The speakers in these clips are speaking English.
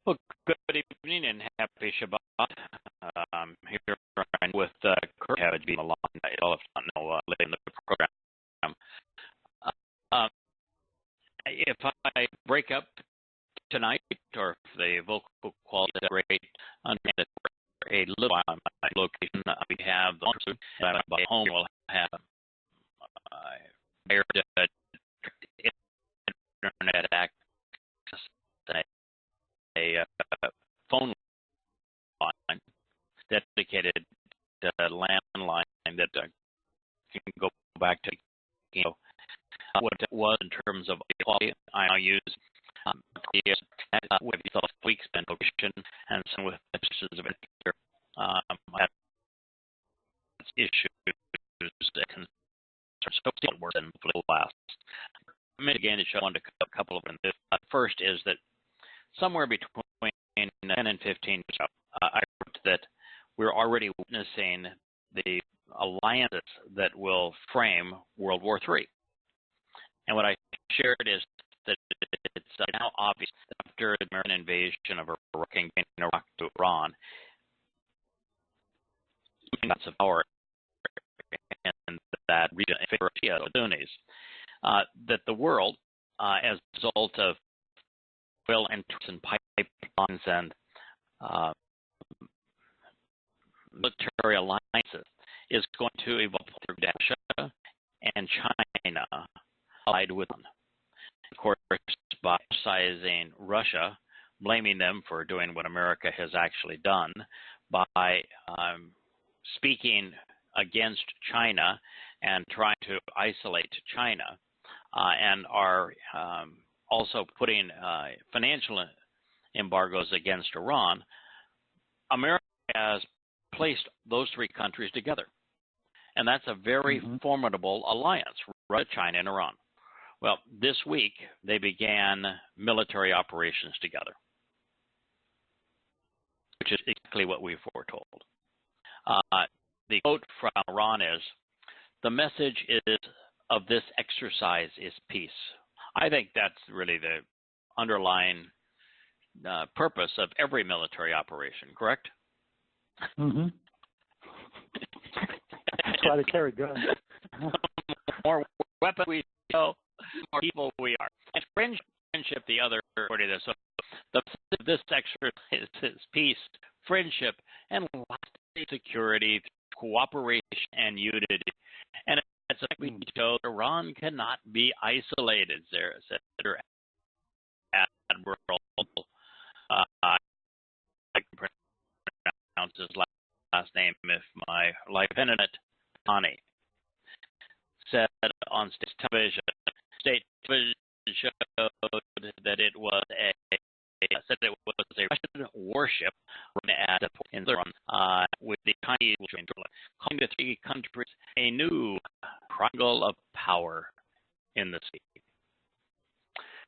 Well, good evening and happy Shabbat. Here with Kurt Havage being along. I'll know later in the program. Uh, if I break up tonight, or if the vocal quality is great, understand that for a little while on my location, we have the home will have internet access, a phone line dedicated landline that can go back to what it was in terms of quality. I now use with weeks spent location and some with issues of issues that can still work in the last. Again, to show a couple of them. First is that somewhere between 10 and 15, I wrote that we're already witnessing the alliances that will frame World War III. And what I shared is that it's now obvious that after the American invasion of Iraq and Iraq to Iran, lots of power in that region in favor of the Sunnis, that the world, as a result of oil and pipelines and military alliances, is going to evolve through Russia and China allied with them. Of course, by criticizing Russia, blaming them for doing what America has actually done, by speaking against China and trying to isolate China, and are also putting financial embargoes against Iran, America has placed those three countries together. And that's a very formidable alliance, Russia, China, and Iran. Well, this week, they began military operations together, which is exactly what we foretold. The quote from Iran is, "The message is of this exercise is peace." I think that's really the underlying purpose of every military operation, correct? Mm-hmm. That's why they carry guns. More weapons we know, more people we are. And friendship, the other part of this. So this exercise is peace, friendship, and lasting security, cooperation, and unity. And it's like we show Iran cannot be isolated. Their admiral, I can pronounce his last name if my lieutenant Tani said on state television showed that it was a Russian warship at in with the Chinese calling the three countries a new triangle of power in the sea.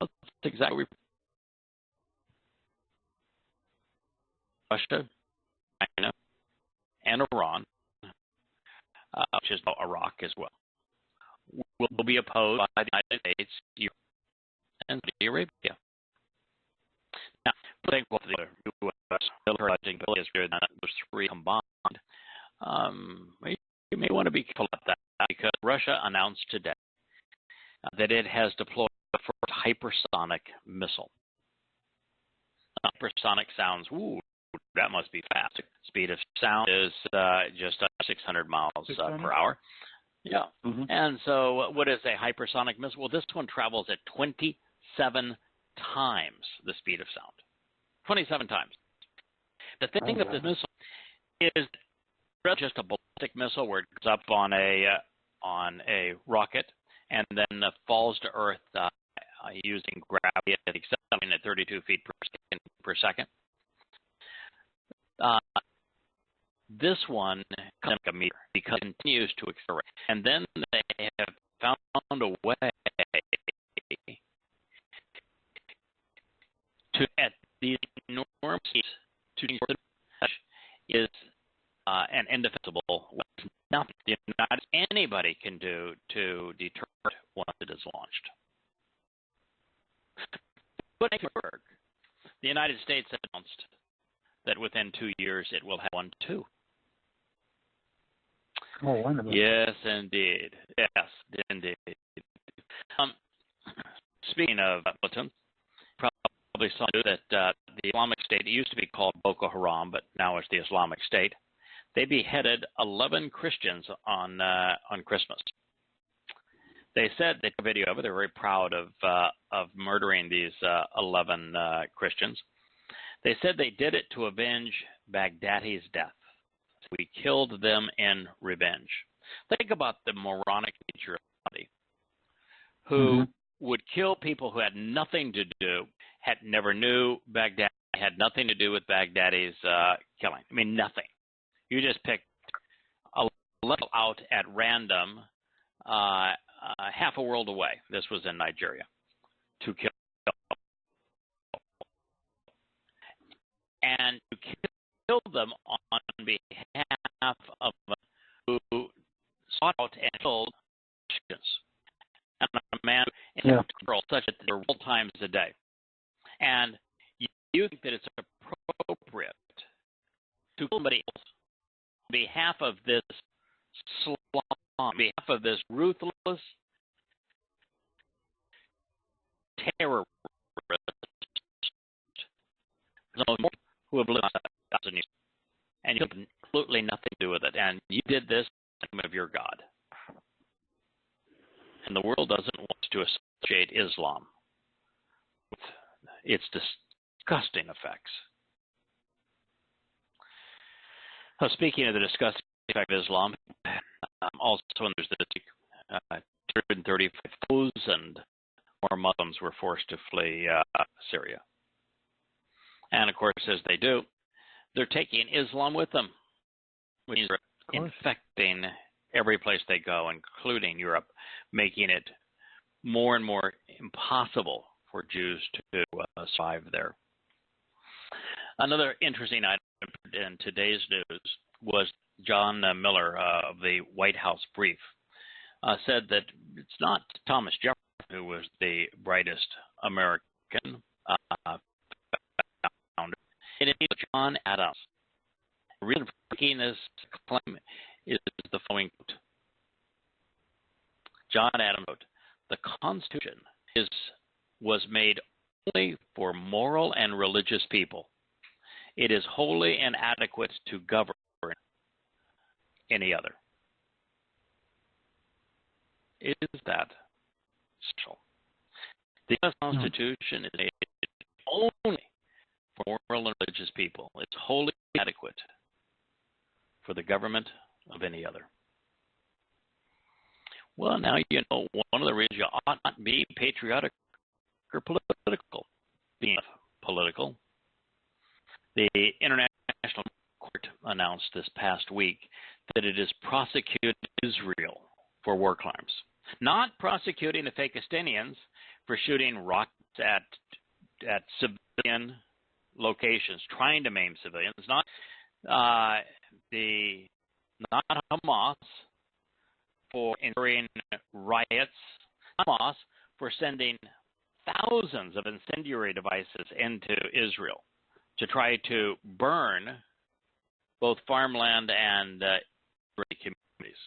That's exactly Russia, China, and Iran, which is Iraq as well, will be opposed by the United States, Europe, and Saudi Arabia. Now, I think both the U.S. military is greater than those three combined. You may want to be careful about that because Russia announced today that it has deployed the first hypersonic missile. Hypersonic sounds, ooh, that must be fast. Speed of sound is just 600 miles per hour. Yeah. And so what is a hypersonic missile? Well, this one travels at 27 times the speed of sound. 27 times. The thing of this missile is just a ballistic missile where it goes up on a rocket and then falls to Earth using gravity at 32 feet per second. This one comes like a meter because it continues to accelerate. And then they have found a way to, at these enormous speeds, to is an indefensible weapon. Nothing anybody can do to deter it once it is launched. But the United States announced that within 2 years it will have one too. Oh, wonderful. Yes, indeed. Yes, indeed. Speaking of militants, probably saw that the Islamic State, it used to be called Boko Haram, but now it's the Islamic State. They beheaded 11 Christians on Christmas. They said, they took a video of it, they're very proud of murdering these 11 Christians. They said they did it to avenge Baghdadi's death. We killed them in revenge. Think about the moronic nature of somebody who would kill people who had nothing to do, had never knew Baghdadi, had nothing to do with Baghdadi's killing. I mean, nothing. You just picked a little out at random, half a world away. This was in Nigeria, to kill. And to kill them on behalf of who sought out and killed Christians. And a man in a girl such that there were multiple times a day. And you think that it's appropriate to kill somebody else on behalf of this slum, on behalf of this ruthless terrorist who have lived 1,000 years, and you have absolutely nothing to do with it. And you did this in the name of your God. And the world doesn't want to associate Islam with its disgusting effects. Now, speaking of the disgusting effect of Islam, also there's the 235,000 more Muslims were forced to flee Syria. And of course, as they do, they're taking Islam with them, which is infecting every place they go, including Europe, making it more and more impossible for Jews to survive there. Another interesting item in today's news was John Miller of the White House Brief said that it's not Thomas Jefferson who was the brightest American founder. It is John Adams. The reason for making this claim is the following quote. John Adams wrote, "The Constitution was made only for moral and religious people. It is wholly inadequate to govern any other." Is that special? The U.S. Constitution is made only for moral and religious people. It's wholly inadequate for the government of any other. Well, now you know one of the reasons you ought not be patriotic or political. Being political, the International Court announced this past week that it is prosecuting Israel for war crimes, not prosecuting the Fakistinians for shooting rockets at civilian locations, trying to maim civilians, not Hamas for enduring riots, Hamas for sending thousands of incendiary devices into Israel to try to burn both farmland and communities.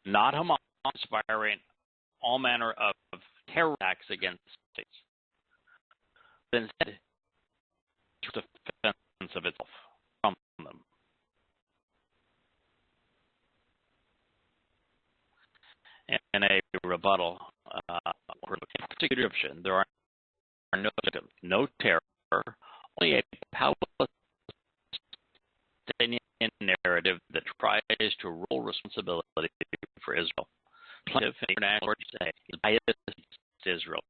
Not Hamas inspiring all manner of terror attacks against states, but instead defense of itself from them. In a rebuttal, there are no victims, no terror, only a Palestinian narrative that tries to roll responsibility for Israel. Plaintiff and international say is biased to Israel.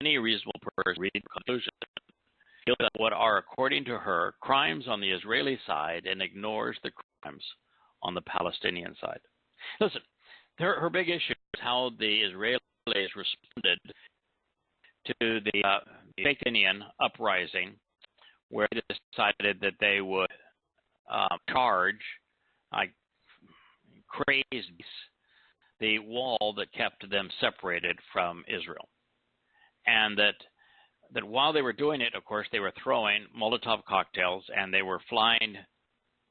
Any reasonable person reading the conclusion feels that what are, according to her, crimes on the Israeli side and ignores the crimes on the Palestinian side. Listen, her big issue is how the Israelis responded to the Palestinian uprising, where they decided that they would charge, crazed the wall that kept them separated from Israel, and that that while they were doing it, of course, they were throwing Molotov cocktails and they were flying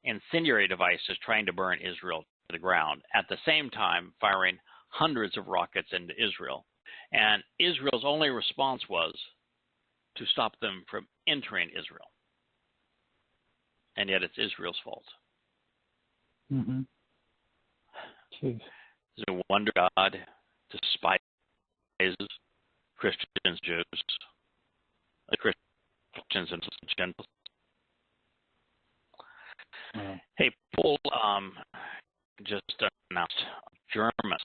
incendiary devices trying to burn Israel to the ground, at the same time firing hundreds of rockets into Israel. And Israel's only response was to stop them from entering Israel. And yet it's Israel's fault. Mm-hmm. Jeez. Is it a wonder God despises Christians, Jews, Christians and Gentiles? Wow. Hey, Paul just announced Germans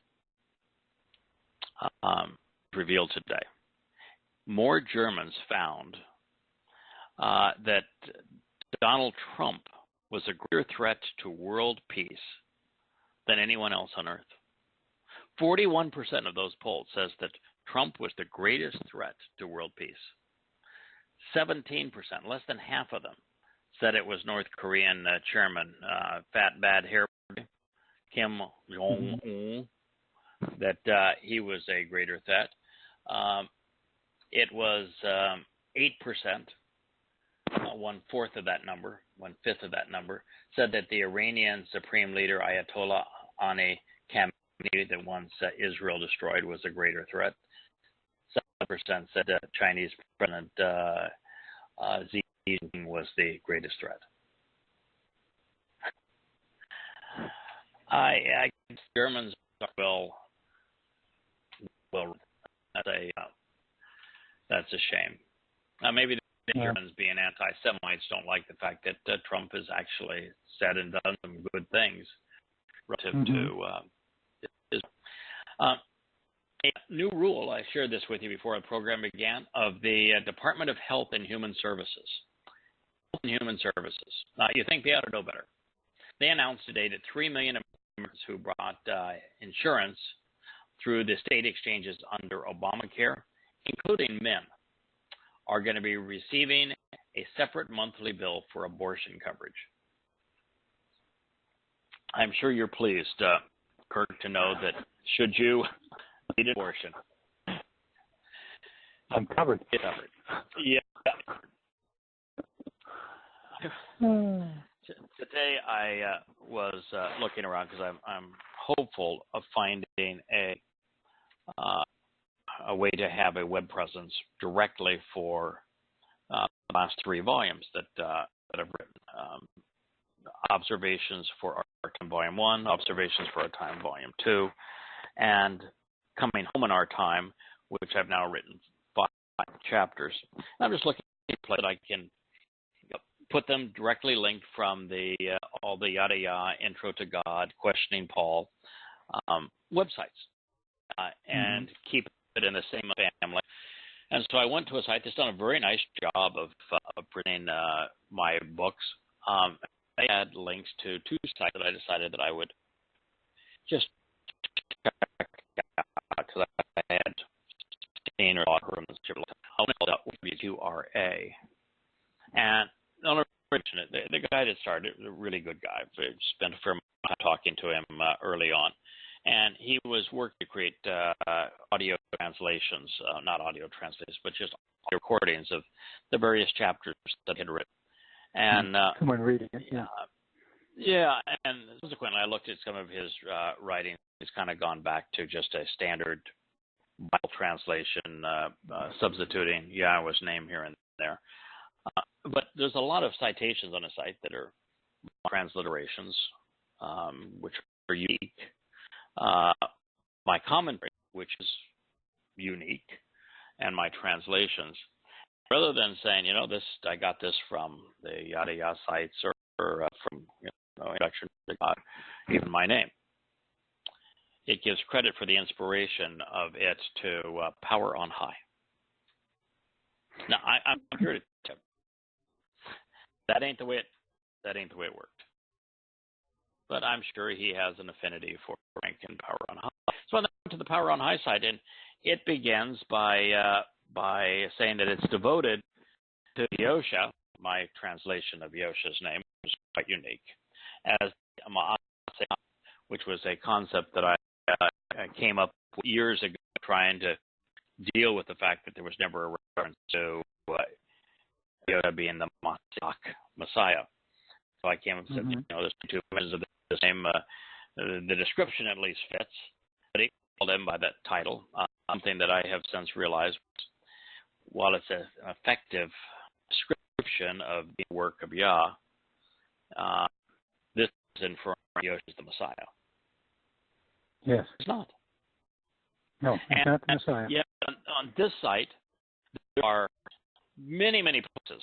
revealed today. More Germans found that Donald Trump was a greater threat to world peace than anyone else on earth. 41% of those polled says that Trump was the greatest threat to world peace. 17%, less than half of them, said it was North Korean chairman, fat bad hair Kim Jong-un, that he was a greater threat. It was 8%, one-fifth of that number, said that the Iranian Supreme Leader Ayatollah Ali Khamenei, that once Israel destroyed, was a greater threat. 7% said that Chinese President Xi Jinping was the greatest threat. I Germans will that's a shame. Maybe the Germans, being anti-Semites, don't like the fact that Trump has actually said and done some good things relative to Israel. A new rule, I shared this with you before the program began, of the Department of Health and Human Services. Health and Human Services. You think they ought to know better. They announced today that 3 million Americans who brought insurance through the state exchanges under Obamacare, including men, are going to be receiving a separate monthly bill for abortion coverage. I'm sure you're pleased, Kirk, to know that should you need abortion, I'm covered. it's covered. Yeah. Today I was looking around because I'm hopeful of finding a way to have a web presence directly for the last 3 volumes that I've written. Observations for Our Time Volume 1, Observations for Our Time Volume 2, and Coming Home in Our Time, which I've now written 5 chapters. And I'm just looking at a place that I can put them directly linked from the all the Yada Yahweh, Intro to God, Questioning Paul websites, and keep it in the same family. And so I went to a site that's done a very nice job of printing my books. They had links to 2 sites that I decided that I would just check out because I had seen or thought from WQRA. And the guy that started, a really good guy. I spent a fair amount of time talking to him early on. And he was working to create audio translations, not audio translations, but just audio recordings of the various chapters that he had written. And someone reading it, yeah. Yeah, and subsequently I looked at some of his writings. He's kind of gone back to just a standard Bible translation, substituting Yahweh's name here and there. But there's a lot of citations on the site that are transliterations, which are unique. My commentary, which is unique, and my translations. Rather than saying, this, I got this from the Yada Yah sites or from Introduction to God, even my name. It gives credit for the inspiration of it to Power on High. Now, I'm here to tell you, that ain't the way it worked. But I'm sure he has an affinity for rank and Power on High. So I went to the Power on High site, and it begins by saying that it's devoted to Yosha. My translation of Yosha's name is quite unique, as Ma'aseh, which was a concept that I came up with years ago trying to deal with the fact that there was never a reference to Yoda being the Messiah. So I came up and said, there's two images of the same. The description at least fits, but he called him by that title. Something that I have since realized, while it's an effective description of the work of Yah, this is inferring Yoda is the Messiah. Yes. It's not. No, it's not the Messiah. Yeah, on this site, there are many, many places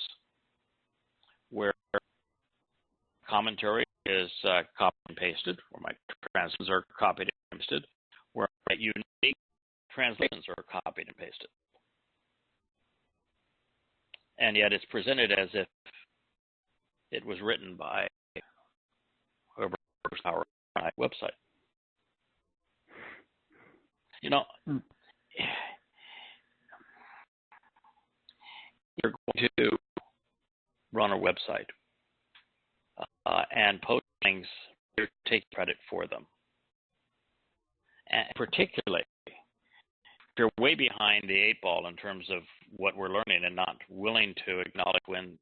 where commentary is copied and pasted, or my translations are copied and pasted, where unique translations are copied and pasted. And yet it's presented as if it was written by whoever Towrah of God website. You're going to run a website and post things, you're taking credit for them. And particularly, if you're way behind the eight ball in terms of what we're learning and not willing to acknowledge when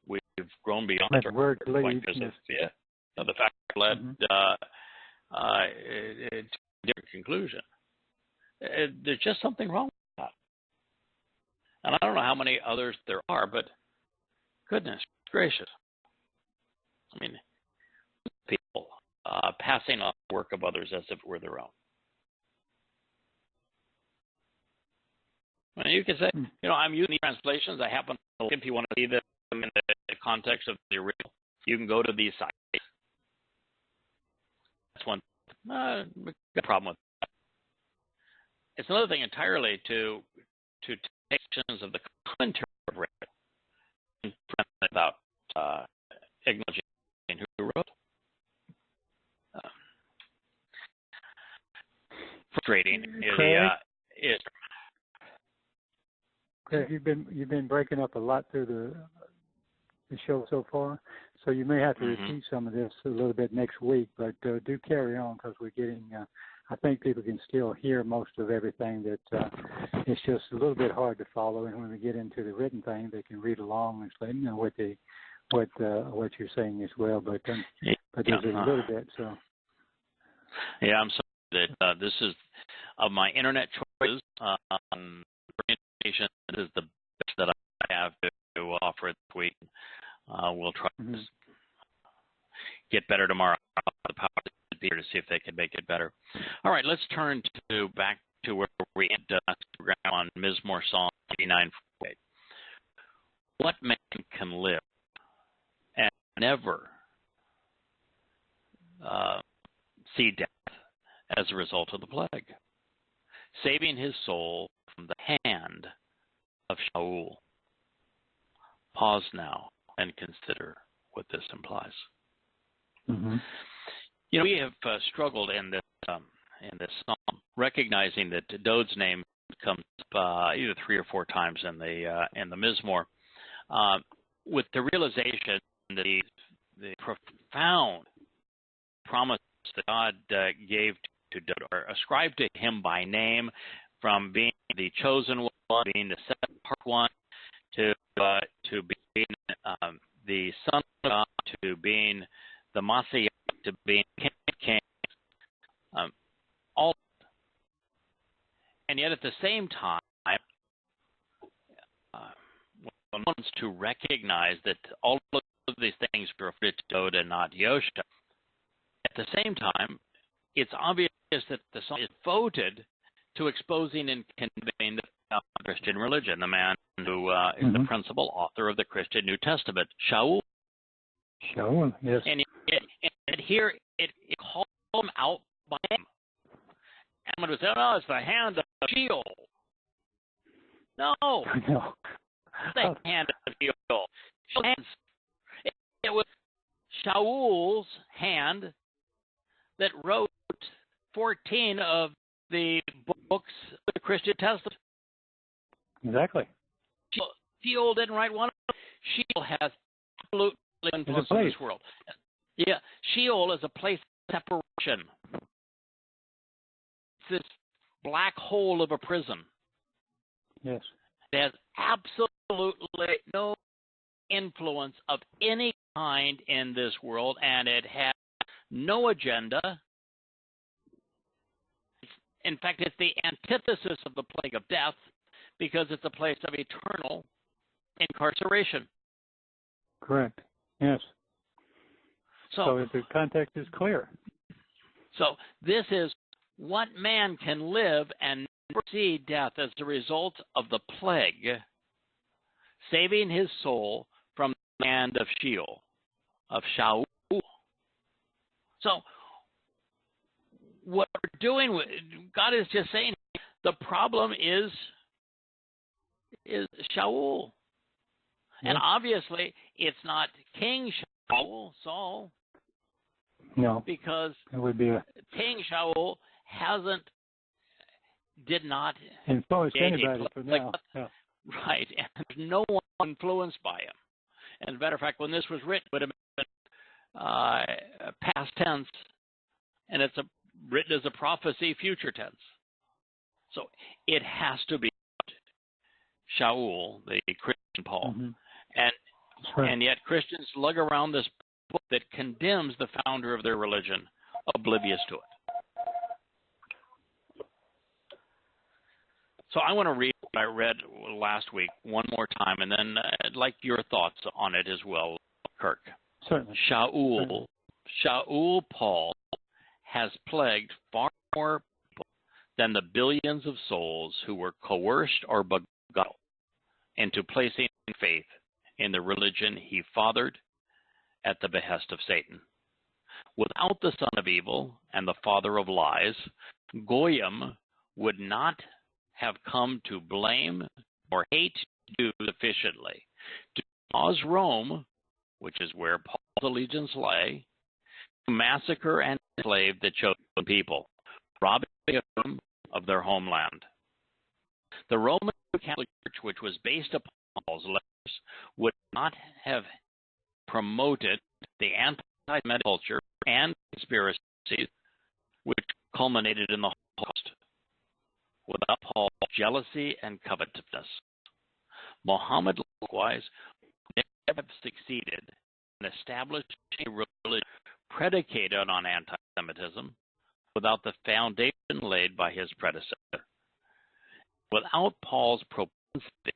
we've grown beyond that word lead, the fact led to a different conclusion. There's just something wrong with that. And I don't know how many others there are, but goodness gracious. I mean, people passing on the work of others as if it were their own. And you can say, I'm using these translations. I happen to, if you want to see them in the context of the original, you can go to these sites. That's one. Got a problem with that. It's another thing entirely to take sections of the commentary of Reddit and present about acknowledging who wrote. Frustrating is. Craig, you've been breaking up a lot through the show so far, so you may have to repeat some of this a little bit next week. But do carry on, because we're getting. I think people can still hear most of everything. That it's just a little bit hard to follow, and when we get into the written thing, they can read along and say, what you're saying as well. But there's a little bit. So. Yeah, I'm sorry that this is of my internet choices. This is the best that I have to offer this week. We'll try to get better tomorrow. The power to be here to see if they can make it better. All right, let's turn back to where we ended the program on Mizmor Psalm 89:48. What man can live and never see death as a result of the plague, saving his soul from the hand of Sheol? Pause now and consider what this implies. We have struggled in this psalm, recognizing that Dowd's name comes up either 3 or 4 times in the Mizmor, with the realization that the profound promise that God gave to Dowd, or ascribed to him by name, from being the chosen one, being the set apart one, to being the Son of God, to being the Messiah, to being King of Kings, all. And yet at the same time, one wants to recognize that all of these things are referred to Dowd and not Yosha. At the same time, it's obvious that the psalm is devoted to exposing and conveying the Christian religion, the man who is the principal author of the Christian New Testament, Shaul. Shaul, yes. And here it calls him out by name. And when it was, no, it's the hand of Sheol. No. No. The hand of Sheol. It was Shaul's hand that wrote 14 of the books of the Christian Testament. Exactly. Sheol didn't write one of them. Sheol has absolute influence in this world. Yeah, Sheol is a place of separation. It's this black hole of a prison. Yes. It has absolutely no influence of any kind in this world, and it has no agenda. In fact, it's the antithesis of the plague of death because it's a place of eternal incarceration. Correct. Yes. So the context is clear. So this is what man can live and never see death as a result of the plague, saving his soul from the hand of Sheol, of Sheol. So what we're doing, God is just saying, the problem is Sheol. Yes. And obviously, it's not King Sheol, Saul. No. Because it would be King Sheol did not influence anybody for now. Yeah. Right, and there's no one influenced by him. And as a matter of fact, when this was written, it would have been past tense, and it's written as a prophecy, future tense. So it has to be Shaul, the Christian Paul. Mm-hmm. And yet Christians lug around this book that condemns the founder of their religion, oblivious to it. So I want to read what I read last week one more time, and then I'd like your thoughts on it as well, Kirk. Certainly. Shaul Paul has plagued far more people than the billions of souls who were coerced or beguiled into placing faith in the religion he fathered at the behest of Satan. Without the son of evil and the father of lies, Goyim would not have come to blame or hate Jews sufficiently to cause Rome, which is where Paul's allegiance lay, to massacre and enslave the chosen people, robbing them of their homeland. The Roman Catholic Church, which was based upon Paul's letters, would not have promoted the anti-Semitic culture and conspiracies which culminated in the Holocaust without Paul's jealousy and covetousness. Muhammad, likewise, would never have succeeded in establishing a religion predicated on anti-Semitism without the foundation laid by his predecessor. Without Paul's propensity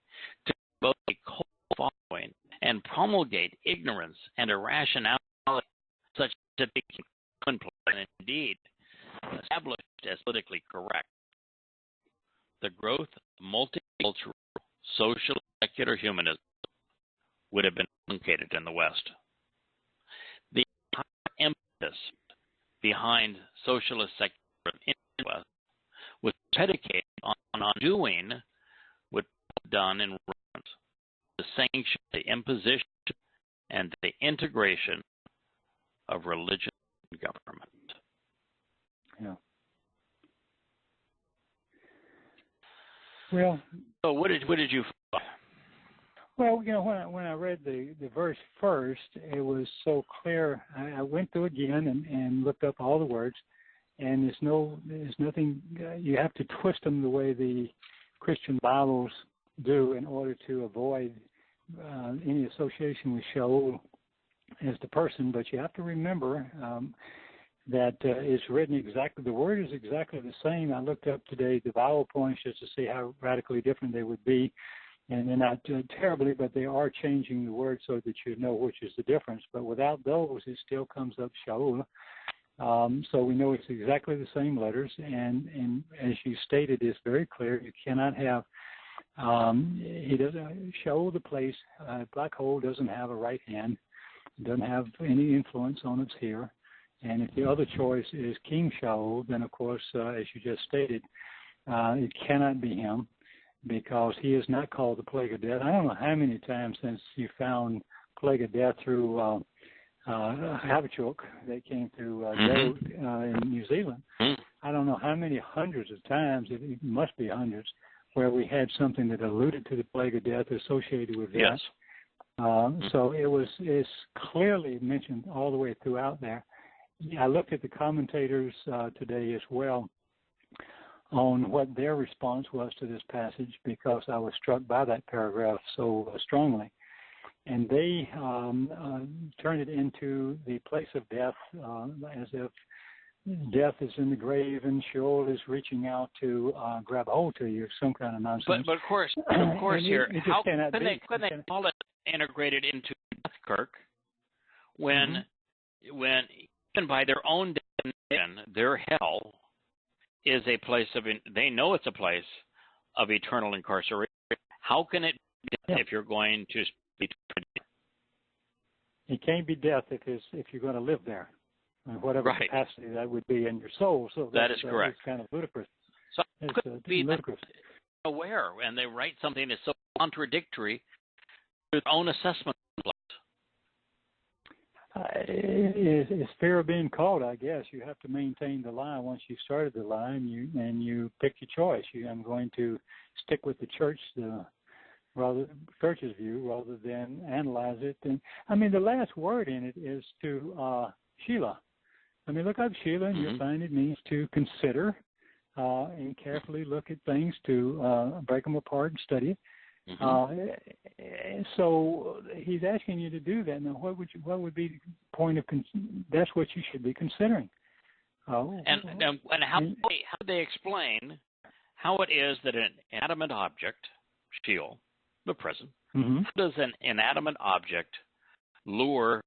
to devote a cult following and promulgate ignorance and irrationality, such that they can and indeed established as politically correct. The growth of multicultural, social, secular humanism would have been truncated in the West. The emphasis behind socialist secularism in the West was predicated on undoing what was done in Rome, the sanction, the imposition, and the integration of religion and government. Yeah. Well. So what did you find? Well, you know, when I read the verse first, it was so clear. I went through it again and looked up all the words, and there's nothing. You have to twist them the way the Christian Bibles do in order to avoid any association with Sheol as the person. But you have to remember that it's written exactly. The word is exactly the same. I looked up today the vowel points just to see how radically different they would be. And they're not terribly, but they are changing the word so that you know which is the difference. But without those, it still comes up Shaul. So we know it's exactly the same letters. And as you stated, it's very clear. You cannot have, he doesn't, Shaul, the place, black hole doesn't have a right hand. It doesn't have any influence on its here. And if the other choice is King Shaul, then of course, as you just stated, it cannot be him, because he is not called the plague of death. I don't know how many times since you found plague of death through Habakkuk that came through Dowd in New Zealand. I don't know how many hundreds of times, it must be hundreds, where we had something that alluded to the plague of death associated with that. Yes. So it's clearly mentioned all the way throughout there. I looked at the commentators today as well on what their response was to this passage, because I was struck by that paragraph so strongly. And they turned it into the place of death, as if death is in the grave and Sheol is reaching out to grab hold to you, some kind of nonsense. But of course here, how can they call it integrated into Kirk when even by their own definition, their hell is a place of, they know it's a place of eternal incarceration. How can it be if you're going to be? It can't be death if you're going to live there, whatever capacity that would be in your soul. So that is correct. It's kind of ludicrous. So it's could be ludicrous. Aware, and they write something that's so contradictory to their own assessment. It's fear of being caught, I guess. You have to maintain the lie once you've started the lie, and you pick your choice. I'm going to stick with the church, church's view, rather than analyze it. And I mean, the last word in it is to Sheila. I mean, look up Sheila, and you'll find it means to consider and carefully look at things, to break them apart and study it. So he's asking you to do that. Now, what would be the point of that's what you should be considering. And how do they explain how it is that an inanimate object, Sheol, the present, how does an inanimate object lure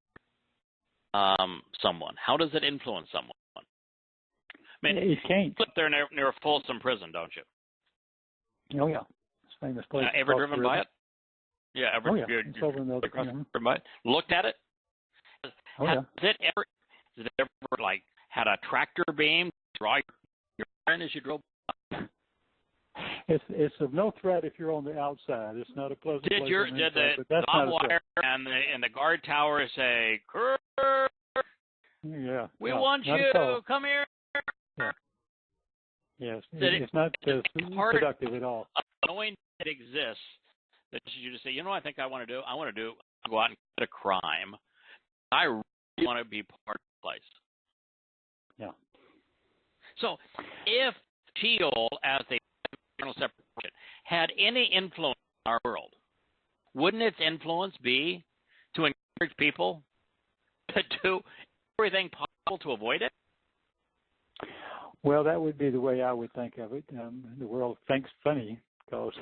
someone? How does it influence someone? I mean, it can't. You live there near Folsom Prison, don't you? Oh yeah. Famous place. Ever driven by it? Yeah, ever. Oh, yeah. It's over in the other by it? Looked at it? Has it ever like had a tractor beam draw your friend as you drove by? It's of no threat if you're on the outside. It's not a pleasant place. Did the barbed wire and the guard tower say, "Kirk, yeah, we want you, come here"? Yeah. Yes, it's not productive at all. Knowing it exists, that you just say, you know what I think I want to do? I want to go out and commit a crime. I really want to be part of the place. Yeah. So if Sheol, as the eternal separation, had any influence in our world, wouldn't its influence be to encourage people to do everything possible to avoid it? Well, that would be the way I would think of it. The world thinks funny because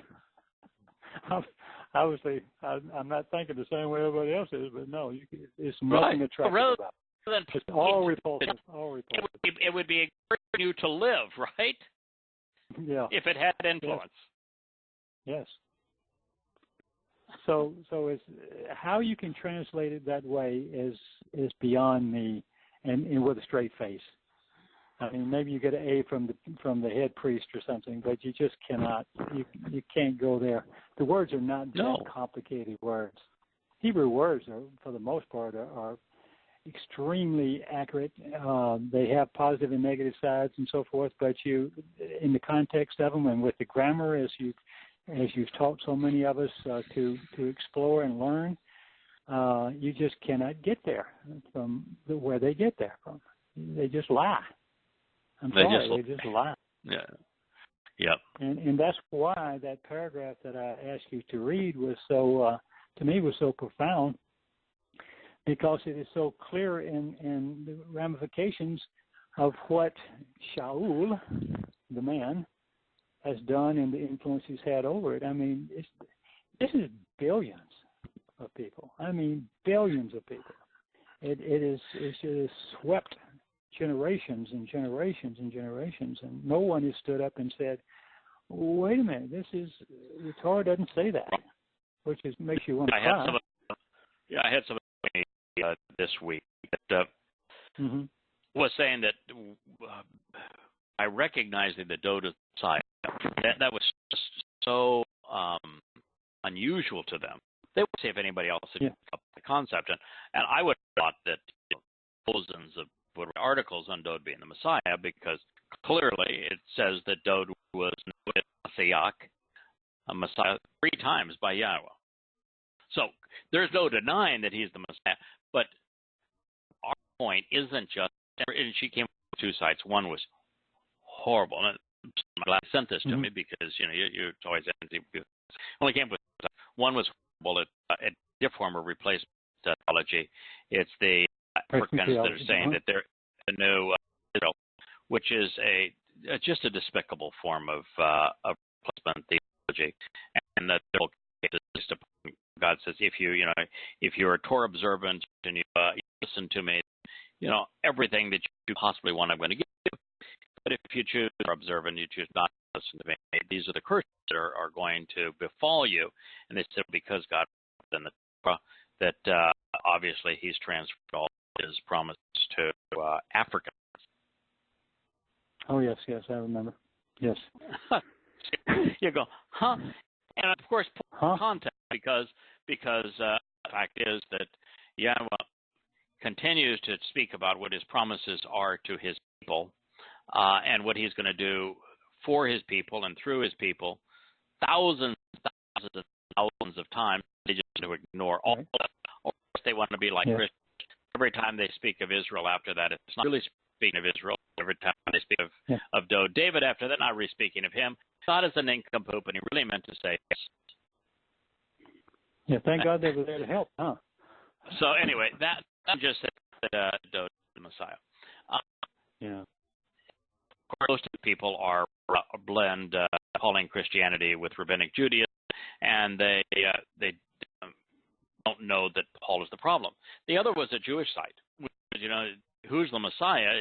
obviously I'm not thinking the same way everybody else is, but no, it's nothing attractive about it. It's all repulsive. It would be encouraging you to live, right? Yeah. If it had influence. Yes. So it's how you can translate it that way is beyond me, and with a straight face. I mean, maybe you get an A from the head priest or something, but you just cannot. You can't go there. The words are not that complicated words. Hebrew words are, for the most part, are extremely accurate. They have positive and negative sides and so forth. But you, in the context of them and with the grammar, as you've taught so many of us to explore and learn, you just cannot get there from where they get there from. They just lie. They just lie. Yeah. Yep. And that's why that paragraph that I asked you to read was so, to me, was so profound, because it is so clear in the ramifications of what Shaul, the man, has done and the influence he's had over it. I mean, this is billions of people. I mean, billions of people. It's swept generations and generations and generations, and no one has stood up and said, wait a minute, the Torah doesn't say that, which makes you want to cry. I had somebody this week that was saying that I recognized the Dowd of Messiah. That was just so unusual to them. They would say if anybody else had picked up the concept, and I would have thought that thousands of articles on Dowd being the Messiah, because clearly it says that Dowd was a Messiah 3 times by Yahweh. So there's no denying that he's the Messiah, but our point isn't just, and she came from 2 sides. One was horrible, and I'm glad you sent this to me because you always only came with one was horrible at form of replacement theology. It's the Africans that are saying that they're the new Israel, which is just a despicable form of replacement theology, and that God says if you're a Torah observant and you listen to me, everything that you possibly want I'm going to give you. But if you choose Torah observant, you choose not to listen to me, these are the curses that are going to befall you. And they said because God in the Torah that obviously He's transferred all His promises to Africa. Oh yes, I remember. Yes. You go, huh? And of course, context because the fact is that Yahweh continues to speak about what His promises are to His people, and what He's going to do for His people and through His people, thousands of times. They just want to ignore all of it, or they want to be like Christians. Every time they speak of Israel after that, it's not really speaking of Israel. Every time they speak of David after that, not really speaking of him. Not as an nincompoop, and he really meant to say yes. Yeah, thank God they were there to help, huh? So anyway, that just said that Dowd the Messiah. Of course, most people are blend calling Christianity with rabbinic Judaism, and they don't know that Paul is the problem. The other was a Jewish site. Which, who's the Messiah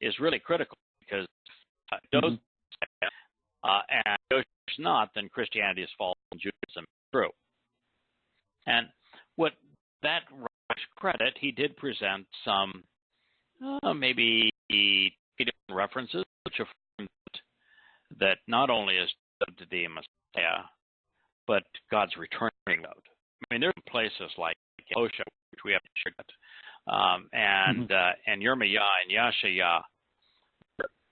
is really critical because Dowd's and if it's not, then Christianity is false and Judaism is true. And what that credit, he did present some maybe different references which affirm that not only is the Messiah, but God's returning mode. I mean, there are places like Osha, which we have to check out, and Yirmiyah and Yashayah.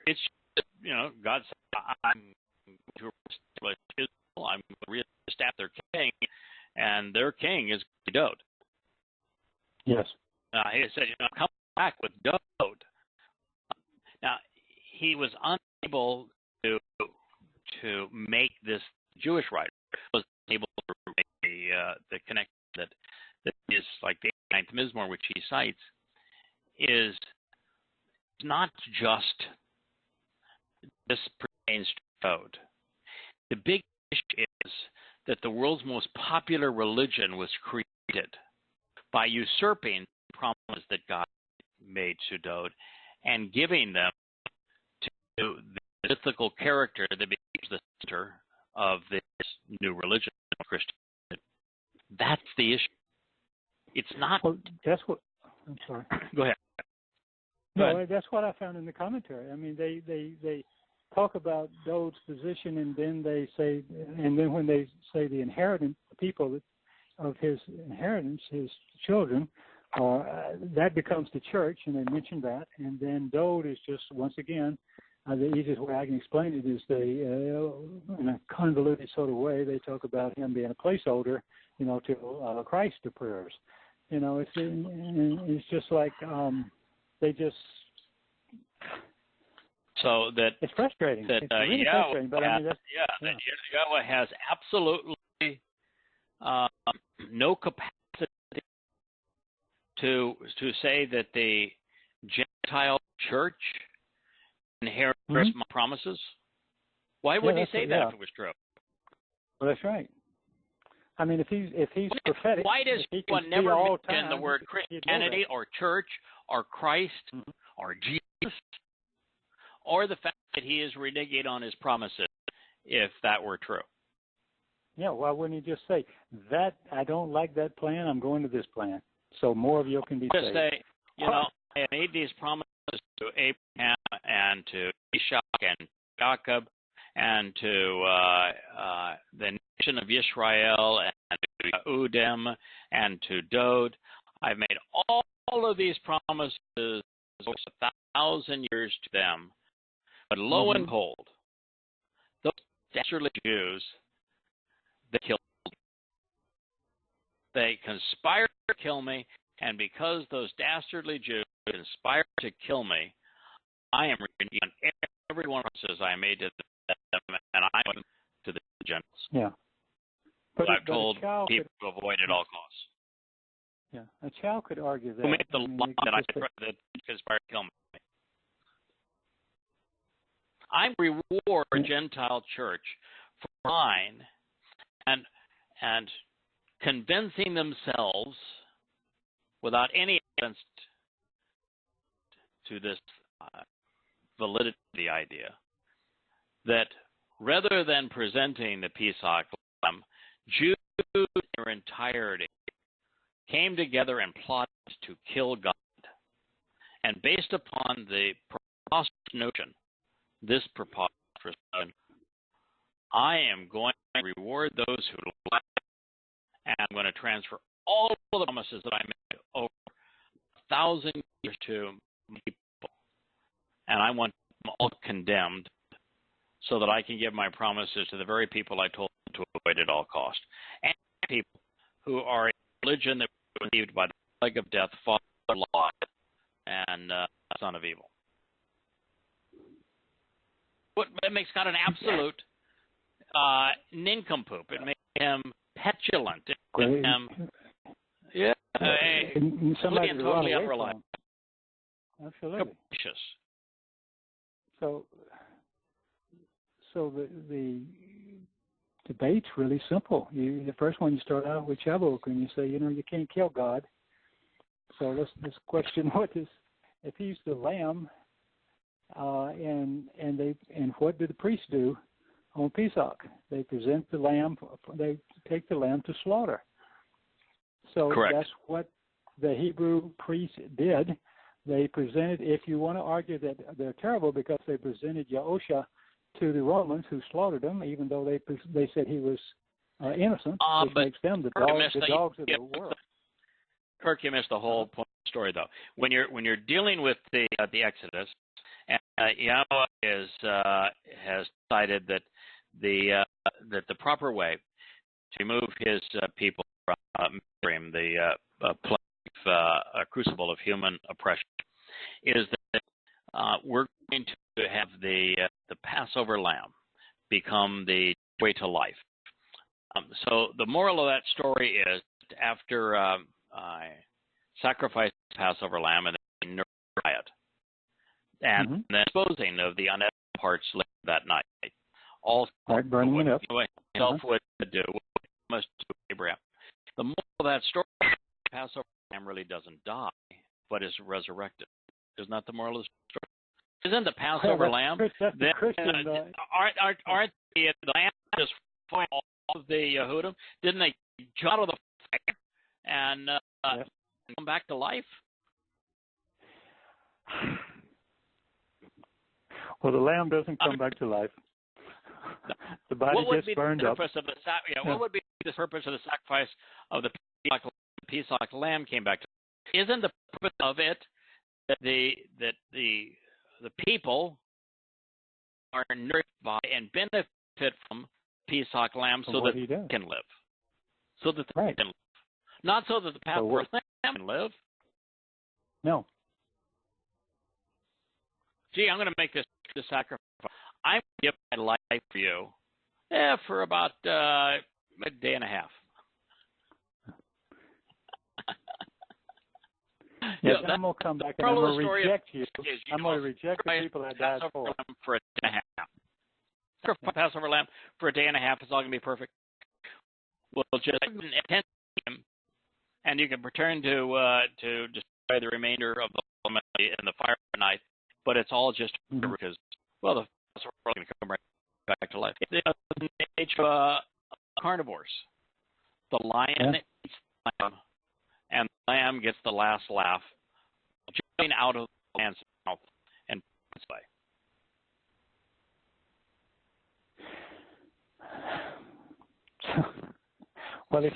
It's God said, I'm going to establish Israel. I'm going to reestablish their king, and their king is Dowd. Yes. He said, come back with Dowd. Now, he was unable to make this Jewish writer was able to make the connection that is like the 9th Mizmor, which he cites, is not just this pertains to Dowd. The big issue is that the world's most popular religion was created by usurping the promise that God made to Dowd and giving them to the mythical character that becomes the center of this new religion of Christianity. That's the issue. It's not. Well, that's what. I'm sorry. Go ahead. No, that's what I found in the commentary. I mean, they talk about Dowd's position, and then they say, and then when they say the inheritance, the people of his inheritance, his children, that becomes the church, and they mention that, and then Dowd is just once again. The easiest way I can explain it is in a convoluted sort of way, they talk about him being a placeholder, to Christ to prayers. It's just like they just. So that it's frustrating. That, it's really frustrating, but I mean, that Yahweh has absolutely no capacity to say that the Gentile church inherits my promises. Why would he say that if it was true? Well, that's right. I mean, if he's prophetic, why does one never mention the word Christianity or church or Christ or Jesus or the fact that he is reneging on his promises if that were true? Yeah, why wouldn't he just say that I don't like that plan, I'm going to this plan, so more of you can be saved? Say, I made these promises to Abraham and to Ishak and Jacob and to the nation of Israel and to Yehudim and to Dowd. I've made all of these promises for 1,000 years to them. But lo and behold, those dastardly Jews, they killed me. They conspired to kill me, and because those dastardly Jews conspired to kill me, I am reneging on every one of us I made to them, and I went to the Gentiles. Yeah. But I've told people to avoid at all costs. Yeah, a child could argue that. Who made the law that conspired to kill me? I reward a Gentile church for lying and convincing themselves without any evidence to this validity of the idea that rather than presenting the Pesach lamb, Jews in their entirety came together and plotted to kill God. And based upon the preposterous notion, this preposterous notion, I am going to reward those who lie, and I'm going to transfer all of the promises that I made over 1,000 years to people, and I want them all condemned so that I can give my promises to the very people I told them to avoid at all cost, and people who are a religion that was conceived by the plague of death, father of lie, and son of evil. It makes God an absolute nincompoop. It makes him petulant. It makes him, somebody and totally unreliable. Absolutely. Capricious. So the debate's really simple. The first one, you start out with Shabbat, and you say, you can't kill God. So let's question if he's the lamb, and what do the priests do on Pesach? They present the lamb. They take the lamb to slaughter. So correct. That's what the Hebrew priests did. They presented. If you want to argue that they're terrible because they presented Yahusha to the Romans, who slaughtered him, even though they said he was innocent, which makes them the dogs of the world. Kirk, you missed the whole point of the story, though. When you're dealing with the Exodus, and Yahowah has decided that the proper way to remove his people from the crucible of human oppression is that we're going to have the Passover lamb become the way to life. So the moral of that story is after sacrifice the Passover lamb and then nurture it, and then disposing of the unedible parts later that night. All burning it up. Himself would do what he promised to Abraham. The moral of that story, the Passover lamb really doesn't die, but is resurrected. Isn't that the moral of the story? Isn't the Passover lamb? Aren't the lamb just flying off of the Yehudim? Didn't they jump out of the fire and come back to life? Well, the lamb doesn't come back to life. The body gets burned up. What would be the purpose of the sacrifice of the Pesach lamb came back to life? Isn't the purpose of it that the people are nourished by and benefit from Pesach lamb so that they can live? So that they can live. Not so that the Passover lamb can live. No. Gee, I'm going to make this sacrifice. I'm going to give my life for you for about a day and a half. Yes, I'm going to come back and I'm going to reject you. I'm going to reject the people that died for. For a day and a half. Sacrifice Passover lamb for a day and a half. It's all going to be perfect. We'll just attend him, and you can return to destroy the remainder of the lamb in the fire at night. But it's all just because, well, the Passover is going to come right back to life. It's the nature of carnivores. The lion eats the lamb, and the lamb gets the last laugh, jumping out of the lion's mouth and its way. Well, if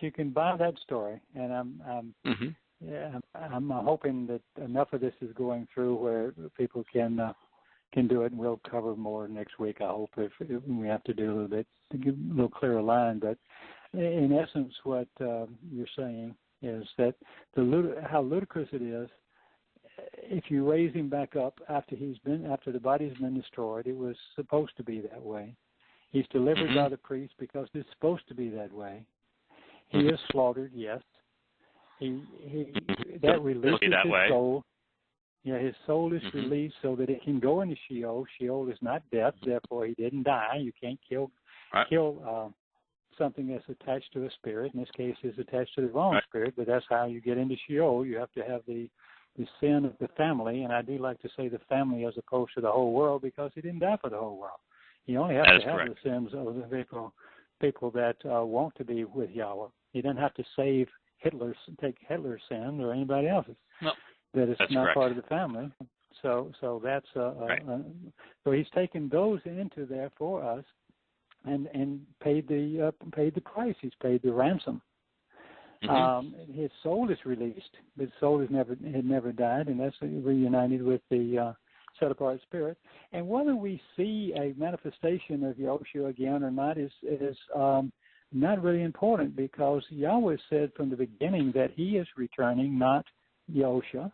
you can buy that story, and I'm hoping that enough of this is going through where people can do it, and we'll cover more next week. I hope if we have to do a little bit to give a little clearer line. But in essence, what you're saying is that how ludicrous it is if you raise him back up after the body's been destroyed, it was supposed to be that way. He's delivered by the priest because it's supposed to be that way. He is slaughtered, yes. That releases his soul. Yeah, his soul is released so that it can go into Sheol. Sheol is not death, therefore he didn't die. You can't kill something that's attached to a spirit. In this case, it's attached to the wrong spirit, but that's how you get into Sheol. You have to have the sin of the family, and I do like to say the family as opposed to the whole world because he didn't die for the whole world. He only has to have the sins of the people that want to be with Yahweh. He doesn't have to take Hitler's sin or anybody else's. No. That is not part of the family. So that's so he's taken those into there for us, and paid the price. He's paid the ransom. His soul is released. His soul had never died, and that's reunited with the set apart spirit. And whether we see a manifestation of Yahushua again or not is not really important, because Yahweh said from the beginning that he is returning, not Yahushua.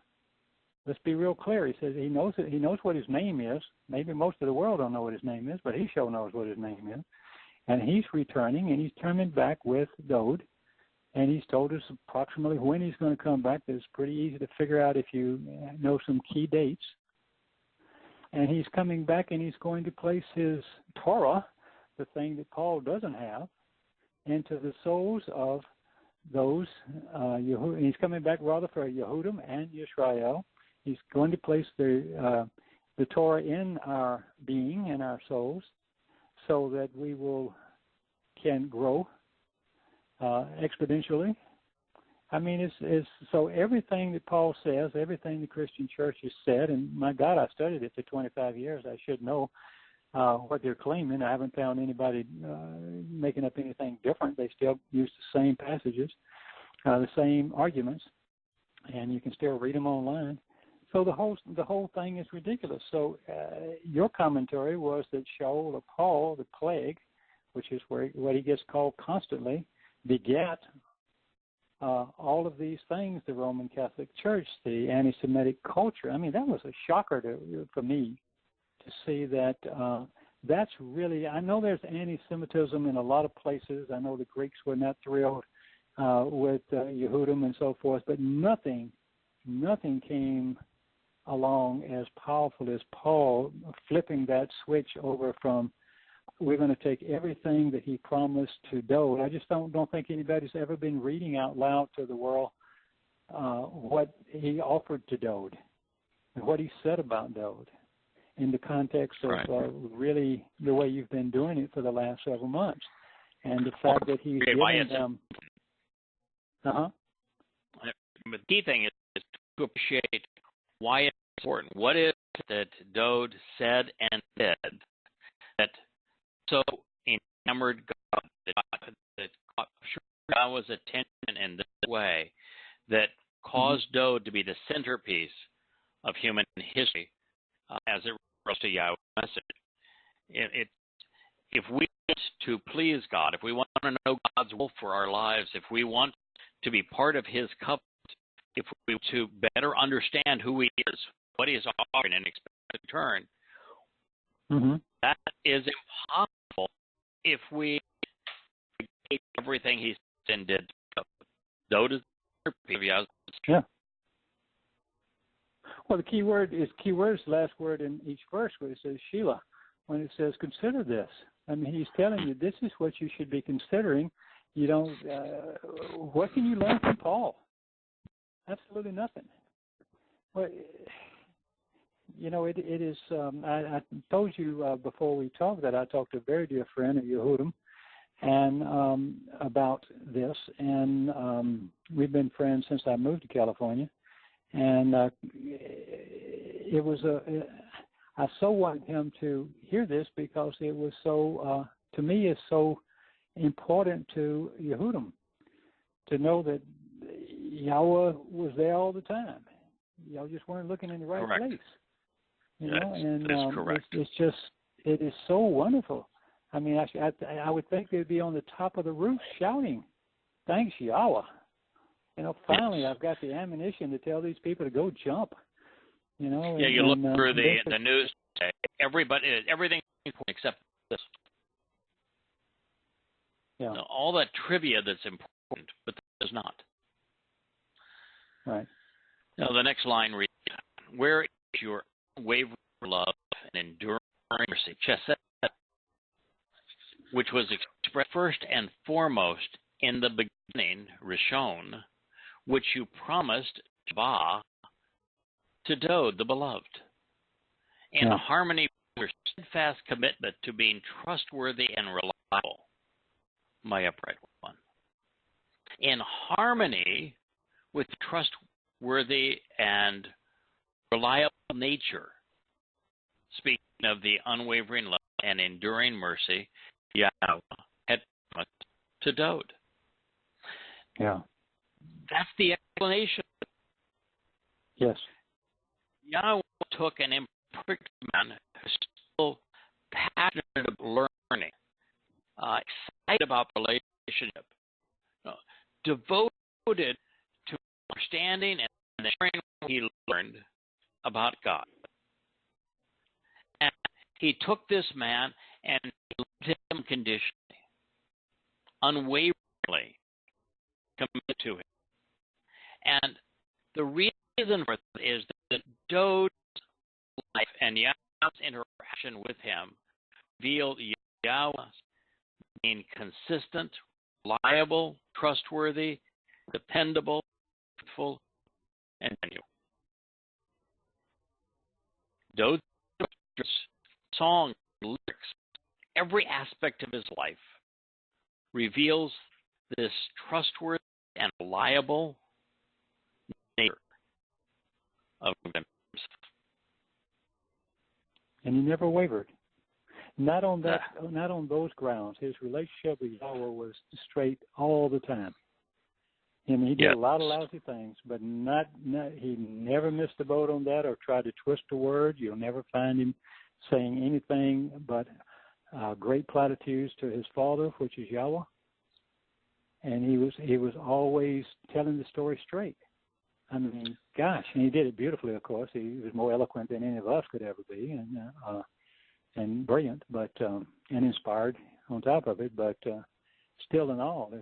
Let's be real clear. He says he knows it. He knows what his name is. Maybe most of the world don't know what his name is, but he sure knows what his name is. And he's returning, and he's coming back with Dowd. And he's told us approximately when he's going to come back. It's pretty easy to figure out if you know some key dates. And he's coming back, and he's going to place his Torah, the thing that Paul doesn't have, into the souls of those. He's coming back rather for Yehudim and Yisrael. He's going to place the Torah in our being, in our souls, so that we can grow exponentially. I mean, it's so everything that Paul says, everything the Christian church has said, and my God, I studied it for 25 years. I should know what they're claiming. I haven't found anybody making up anything different. They still use the same passages, the same arguments, and you can still read them online. So the whole thing is ridiculous. So your commentary was that Sheol or Paul, the plague, which is what he gets called constantly, begat all of these things, the Roman Catholic Church, the anti-Semitic culture. I mean, that was a shocker for me to see that. That's really, I know there's anti-Semitism in a lot of places. I know the Greeks were not thrilled with Yehudim and so forth, but nothing came along as powerful as Paul flipping that switch over from we're going to take everything that he promised to Dowd. I just don't think anybody's ever been reading out loud to the world what he offered to Dowd and what he said about Dowd in the context of really the way you've been doing it for the last several months, and the fact that he's giving them. The key thing is to appreciate why it's important. What is it that Dowd said and did that so enamored God, that God was attention in this way, that caused Dowd to be the centerpiece of human history as it relates to Yahweh's message. If we want to please God, if we want to know God's will for our lives, if we want to be part of his covenant, if we want to better understand who he is, what he is offering and expect in return, that is impossible if we take everything he said and did. Dowd is the centerpiece. Yeah. Well, the key word is the last word in each verse where it says Sheila. When it says consider this, I mean, he's telling you this is what you should be considering. You don't. What can you learn from Paul? Absolutely nothing. Well, you know, it is. I told you before we talked that I talked to a very dear friend of Yehudim, and about this, and we've been friends since I moved to California, and it was I so wanted him to hear this because it was so, to me, it's so important to Yehudim to know that Yahweh was there all the time. Y'all just weren't looking in the right place. You know, and it's just, it is so wonderful. I mean, I would think they'd be on the top of the roof shouting, "Thanks, Yahweh." You know, finally, I've got the ammunition to tell these people to go jump. you know. Yeah, you look through the news, everything except this. Yeah. Now, all that trivia that's important, but that is not. Right. Now, the next line reads, "Where is your unwavering love and enduring mercy, chesed, which was expressed first and foremost in the beginning, Rishon, which you promised Shabbat to Dowd, the beloved, in harmony with your steadfast commitment to being trustworthy and reliable, my upright one. In harmony with trustworthy and reliable nature, speaking of the unwavering love and enduring mercy Yahweh had promised to Dowd." Yeah. That's the explanation. Yes. Yahweh took an imperfect man who's still passionate about learning, excited about relationship, devoted to understanding and sharing what he learned about God. And he took this man and loved him unconditionally, unwaveringly committed to him. And the reason for that is that Dowd's life and Yahweh's interaction with him revealed Yahweh being consistent, reliable, trustworthy, dependable, faithful, and genuine. Dowd's song, lyrics, every aspect of his life reveals this trustworthy and reliable nature of himself. And he never wavered. Not on that. Not on those grounds. His relationship with Yahweh was straight all the time. And he did a lot of lousy things, but not he never missed the boat on that or tried to twist a word. You'll never find him saying anything but great platitudes to his father, which is Yahweh. And he was always telling the story straight. I mean, gosh, and he did it beautifully. Of course, he was more eloquent than any of us could ever be, and brilliant, but and inspired on top of it. But still, in all,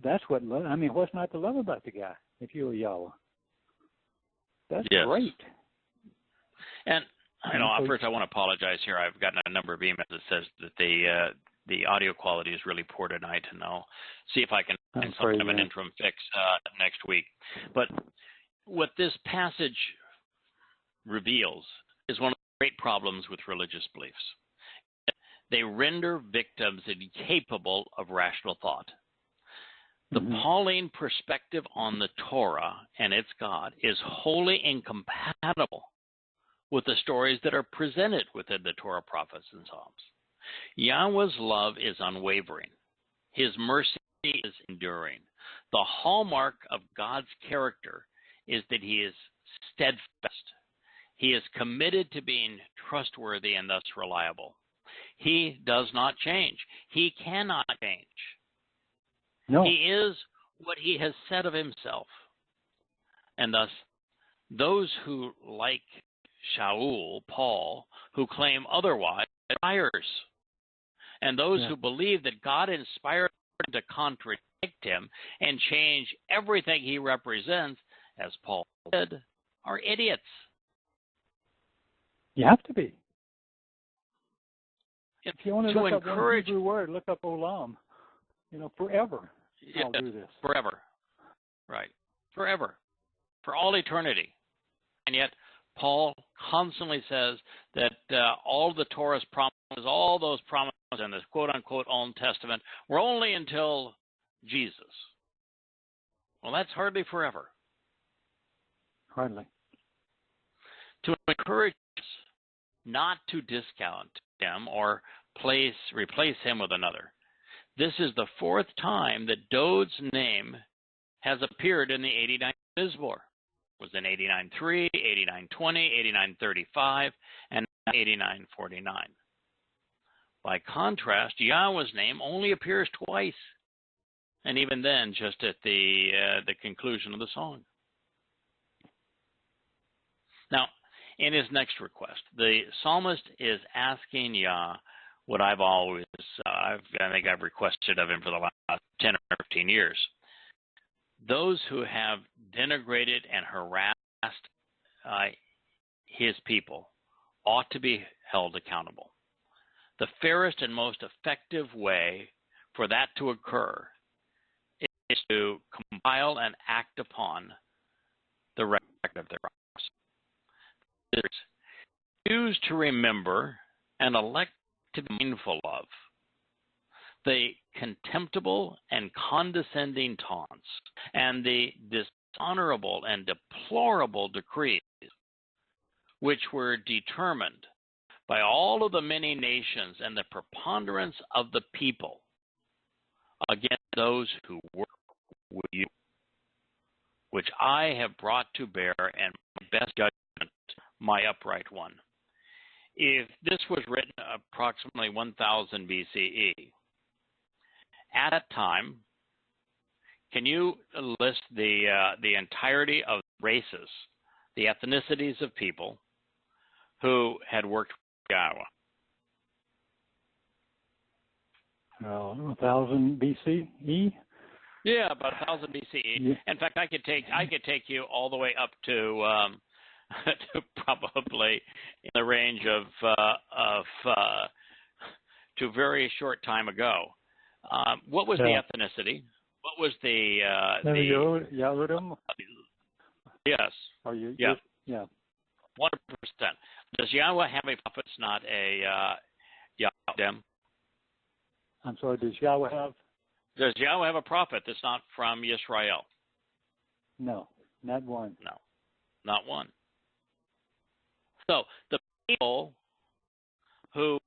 that's what love. I mean, what's not to love about the guy? If you're Yahweh, that's great. And first I want to apologize here. I've gotten a number of emails that says that the audio quality is really poor tonight, and I'll see if I can find some kind of an interim fix next week. But what this passage reveals is one of the great problems with religious beliefs. They render victims incapable of rational thought. The Pauline perspective on the Torah and its God is wholly incompatible with the stories that are presented within the Torah, prophets, and Psalms. Yahweh's love is unwavering. His mercy is enduring. The hallmark of God's character is that he is steadfast. He is committed to being trustworthy and thus reliable. He does not change. He cannot change. No. He is what he has said of himself. And thus, those who, like Shaul, Paul, who claim otherwise, are liars. And those who believe that God inspired him to contradict him and change everything he represents, as Paul said, are idiots. You have to be. If you want to look up one encourage, Hebrew word, look up olam. Forever. I'll do this. Forever. Right. Forever. For all eternity. And yet, Paul constantly says that all the Torah's promises, all those promises in this quote-unquote Old Testament, were only until Jesus. Well, that's hardly forever. Hardly. To encourage us not to discount him or replace him with another. This is the fourth time that Dowd's name has appeared in the 89 Mizmor. It was in 89:3, 89:20, 89:35, and 89:49. By contrast, Yahweh's name only appears twice, and even then just at the conclusion of the song. Now, in his next request, the psalmist is asking Yah what I've always, I think I've requested of him for the last 10 or 15 years. Those who have denigrated and harassed his people ought to be held accountable. The fairest and most effective way for that to occur is to compile and act upon the record of their wrongs. Choose to remember and elect to be mindful of the contemptible and condescending taunts and the dishonorable and deplorable decrees which were determined by all of the many nations and the preponderance of the people against those who work with you, which I have brought to bear, and my best judgment, my upright one. If this was written approximately 1000 BCE, at that time, can you list the entirety of races, the ethnicities of people who had worked with Yahowah? 1000 BCE. Yeah, about 1000 BCE. Yeah. In fact, I could take you all the way up to probably in the range of to a very short time ago. What was the ethnicity? What was the Yahudim? Yes. Are you? Yeah. Yeah. 100%. Does Yahweh have a prophet? It's not a Yahudim. I'm sorry. Does Yahweh have? Does Yahweh have a prophet that's not from Israel? No, not one. No, not one. So the people who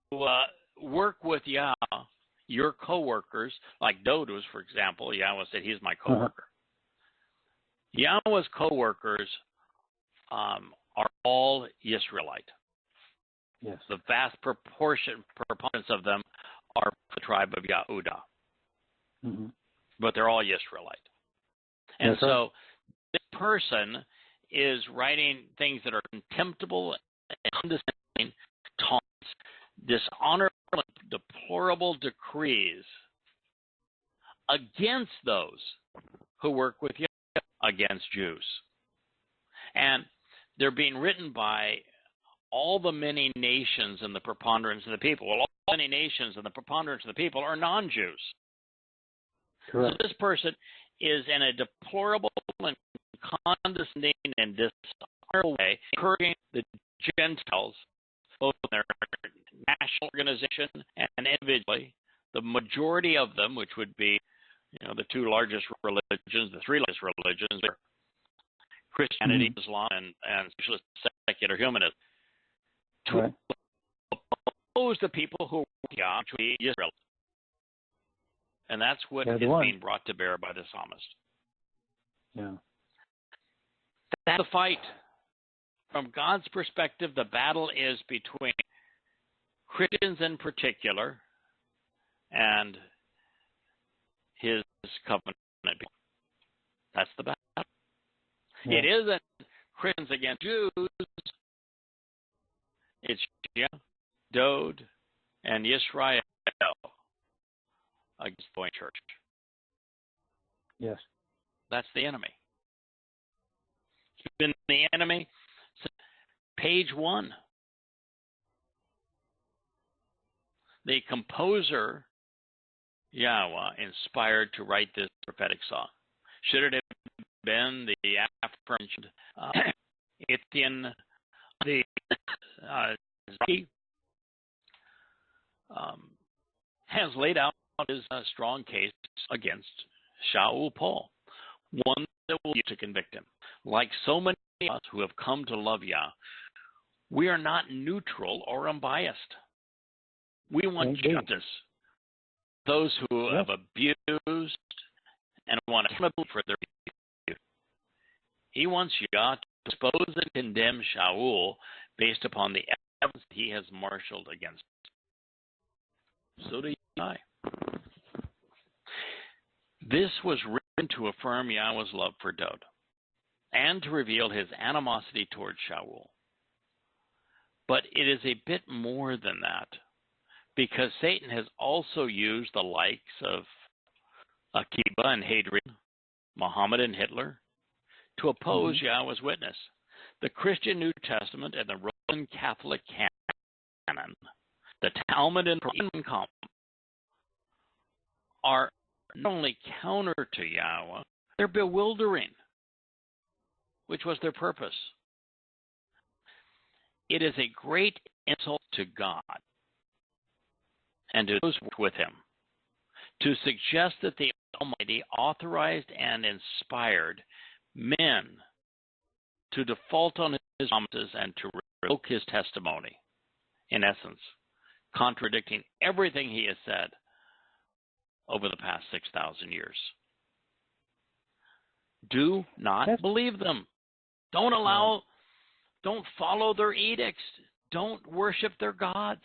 work with Yah, your co-workers, like Dowd was, for example, Yahweh said he's my co-worker. Yahweh's co-workers are all Israelite. Yes. The vast preponderance of them are the tribe of Yehudah. Mm-hmm. But they're all Israelite. And yes, so this person is writing things that are contemptible and condescending, taunts, dishonorable, deplorable decrees against those who work with Yahweh, against Jews. And they're being written by all the many nations and the preponderance of the people. Well, all the many nations and the preponderance of the people are non-Jews. Correct. So this person is in a deplorable and condescending and dishonorable way, encouraging the Gentiles, both in their national organization and individually, the majority of them, which would be, the two largest religions, the three largest religions, are Christianity, Islam, and socialist secular humanism, to oppose the people who are Israel. And that's what is being brought to bear by the psalmist. Yeah. That's the fight. From God's perspective, the battle is between Christians in particular and his covenant people. That's the battle. Yeah. It isn't Christians against Jews. It's Dowd and Israel against the Point Church. Yes. That's the enemy. It's been the enemy since page 1. The composer, Yahowah, inspired to write this prophetic song. Should it have been the aforementioned Ithian, the has laid out his strong case against Shaul Paul, one that will use to convict him. Like so many of us who have come to love Yah, we are not neutral or unbiased. We want justice. Those who have abused and want accountability for their abuse. He wants Yah to expose and condemn Shaul based upon the evidence he has marshaled against him. So do I. This was written to affirm Yahweh's love for Dowd and to reveal his animosity towards Shaul. But it is a bit more than that, because Satan has also used the likes of Akiba and Hadrian, Muhammad and Hitler, to oppose Yahweh's witness. The Christian New Testament and the Roman Catholic canon, the Talmud and Quran are not only counter to Yahweh, they're bewildering, which was their purpose. It is a great insult to God and to those who work with him to suggest that the Almighty authorized and inspired men to default on his promises and to revoke his testimony, in essence, contradicting everything he has said over the past 6,000 years. Do not believe them. Don't follow their edicts. Don't worship their gods.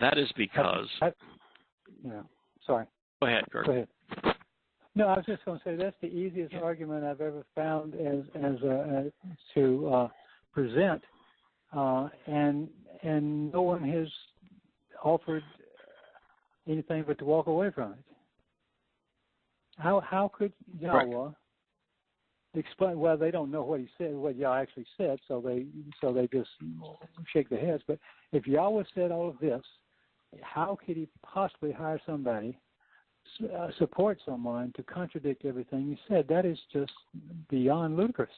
That is because... Sorry. Go ahead, Kurt. Go ahead. No, I was just going to say that's the easiest argument I've ever found to present, and no one has offered anything but to walk away from it. How could Yahweh explain? Well, they don't know what he said, what Yahweh actually said, so they just shake their heads. But if Yahweh said all of this, how could he possibly hire somebody, support someone to contradict everything he said? That is just beyond ludicrous.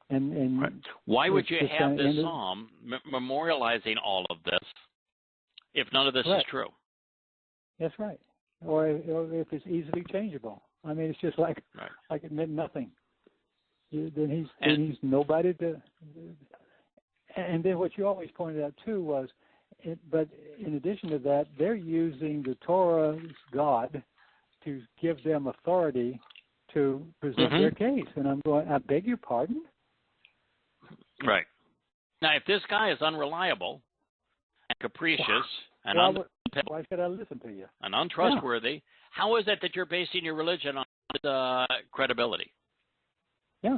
And right. Why would you have this psalm memorializing all of this if none of this is true? That's right. Or if it's easily changeable. I mean, it's just like it meant nothing. Then he's nobody to. And then what you always pointed out too was, but in addition to that, they're using the Towrah of God to give them authority to present their case. And I'm going, I beg your pardon? Right. Now, if this guy is unreliable and capricious and why should I listen to you? And untrustworthy, how is it that you're basing your religion on credibility? Yeah.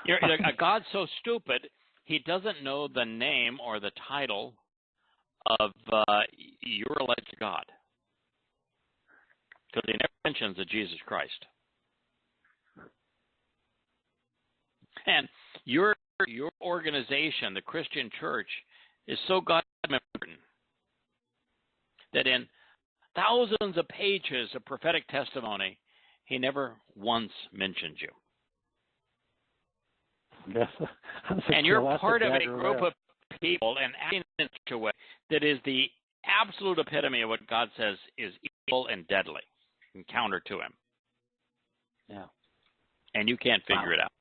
A God so stupid, he doesn't know the name or the title of your alleged God. Because he never mentions a Jesus Christ. And your organization, the Christian Church, is so goddamn important that in thousands of pages of prophetic testimony, he never once mentioned you. And you're part of a group of people and acting in such a way that is the absolute epitome of what God says is evil and deadly and counter to him. Yeah. And you can't figure it out.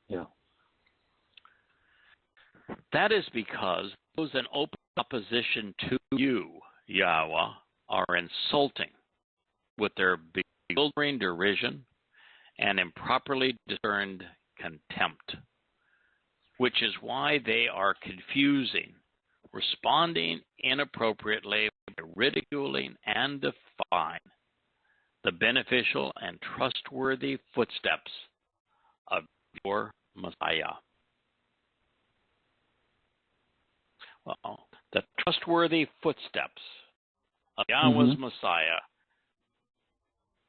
Yeah. That is because those in open opposition to you, Yahweh, are insulting with their bewildering derision and improperly discerned contempt, which is why they are confusing, responding inappropriately by ridiculing and defying the beneficial and trustworthy footsteps of your Messiah. Well, the trustworthy footsteps of Yahweh's Messiah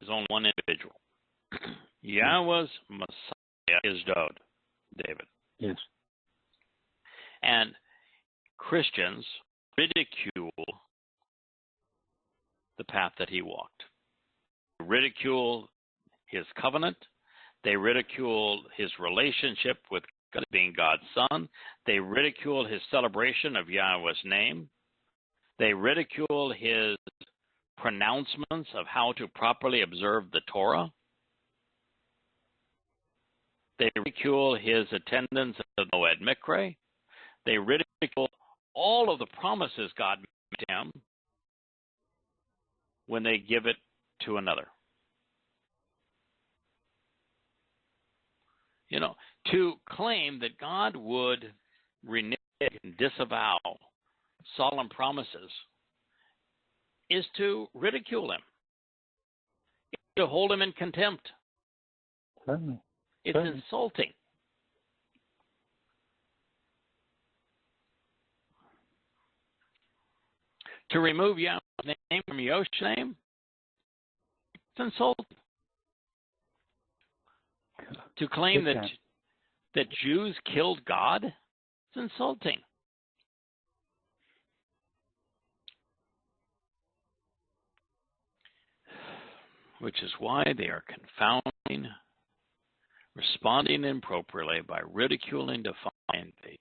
is only one individual. Yahweh's Messiah is Dowd, David. Yes. And Christians ridicule the path that he walked. They ridicule his covenant. They ridicule his relationship with God being God's son. They ridicule his celebration of Yahweh's name. They ridicule his pronouncements of how to properly observe the Torah. They ridicule his attendance at the Moed Mikre. They ridicule all of the promises God made to him when they give it to another. You know, to claim that God would renege and disavow solemn promises is to ridicule him, to hold him in contempt. Certainly. It's insulting. To remove Yahweh's name from Yoshua's name, it's insulting. To claim that Jews killed God, it's insulting. Which is why they are confounding, responding improperly by ridiculing, defying the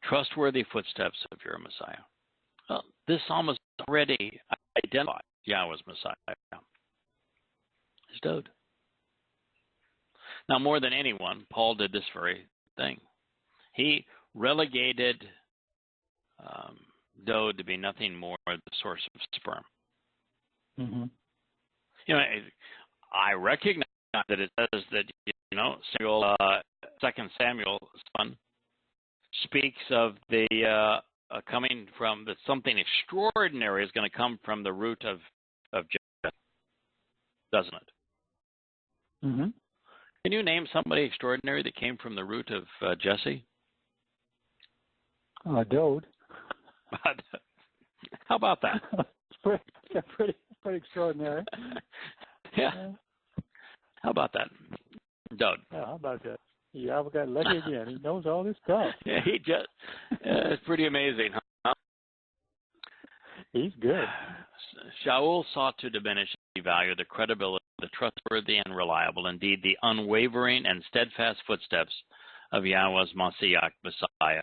trustworthy footsteps of your Messiah. Well, this psalmist already identified Yahweh's Messiah as Dowd. Now, more than anyone, Paul did this very thing. He relegated Dowd to be nothing more than the source of sperm. Mm-hmm. You know, I recognize that it says that, Samuel, 2 Samuel's son speaks of the coming from, that something extraordinary is going to come from the root of Jesse, doesn't it? Mm-hmm. Can you name somebody extraordinary that came from the root of Jesse? Dowd. How about that? pretty extraordinary. Yeah. How about that? Dowd. Yeah, how about that? Yeah, I got lucky again. He knows all this stuff. Yeah, he just, it's pretty amazing, huh? He's good. Sheol sought to diminish and devalue the credibility, the trustworthy and reliable, indeed the unwavering and steadfast footsteps of Yahweh's Messianic Messiah,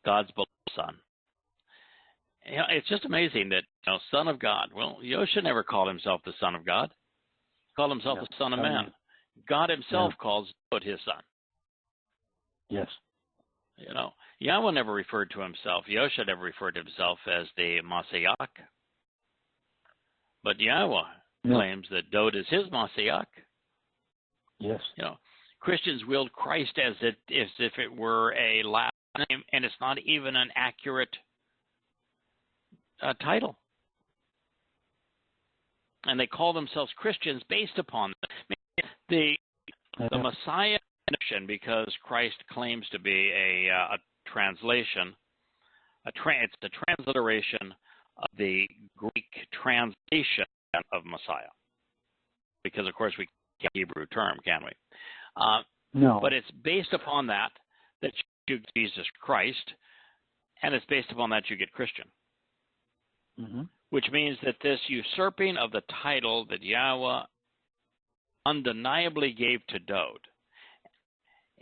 God's beloved Son. You know, it's just amazing that, Son of God. Well, Yosha never called himself the Son of God. He called himself the Son of Man. God himself calls Dowd his son. Yes. Yahweh never referred to himself. Yosha never referred to himself as the Messiah. But Yahweh claims that Dowd is his Messiah. Yes. Christians wield Christ as if it were a last name, and it's not even an accurate title. And they call themselves Christians based upon the Messiah notion, because Christ claims to be a translation. It's a transliteration of the Greek translation of Messiah. Because, of course, we can't Hebrew term, can we? No. But it's based upon that you get Jesus Christ, and it's based upon that you get Christian. Mm-hmm. Which means that this usurping of the title that Yahweh undeniably gave to Dowd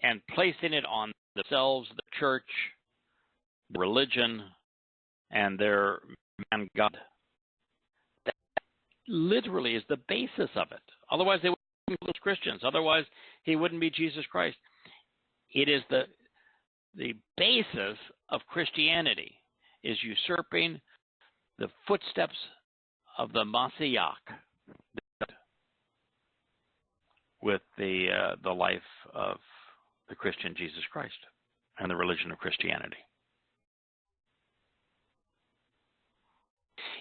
and placing it on themselves, the church, religion, and their man God, that literally is the basis of it. Otherwise, they wouldn't be Christians. Otherwise, he wouldn't be Jesus Christ. It is the basis of Christianity, is usurping the footsteps of the Messiah with the life of the Christian Jesus Christ and the religion of Christianity.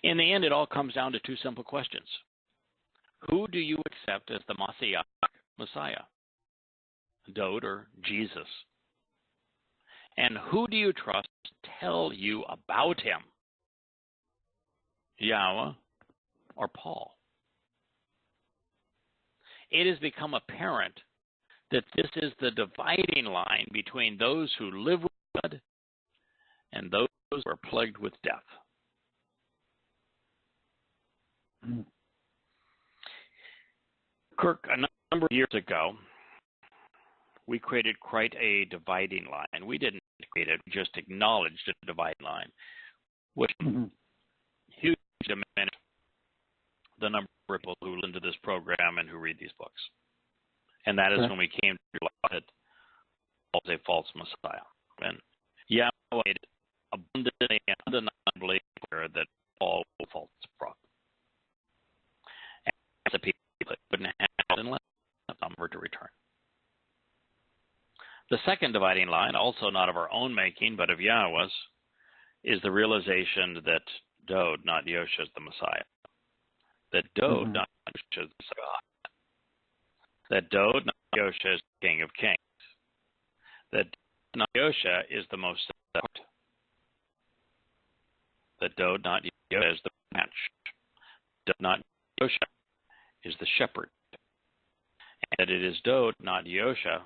In the end, it all comes down to two simple questions. Who do you accept as the Messiah? Dowd or Jesus? And who do you trust to tell you about him? Yahweh or Paul? It has become apparent that this is the dividing line between those who live with God and those who are plagued with death. Mm. Kirk, a number of years ago, we created quite a dividing line. We didn't create it, we just acknowledged a dividing line, which hugely diminished the number of people who listen to this program and who read these books. And that is when we came to realize that Paul was a false Messiah. And Yahweh made it abundantly and undeniably clear that Paul was a false prophet. And the people wouldn't have and left number to return. The second dividing line, also not of our own making, but of Yahweh's, is the realization that Dowd, not Yahusha, is the Messiah. That Dowd, not Yahusha, is the God. That Dowd, not Yahusha, is the King of Kings. That not Yahusha is the most set. That Dowd, not Yahusha, is the branch. That not Yahusha is the shepherd. And that it is Dowd, not Yahusha,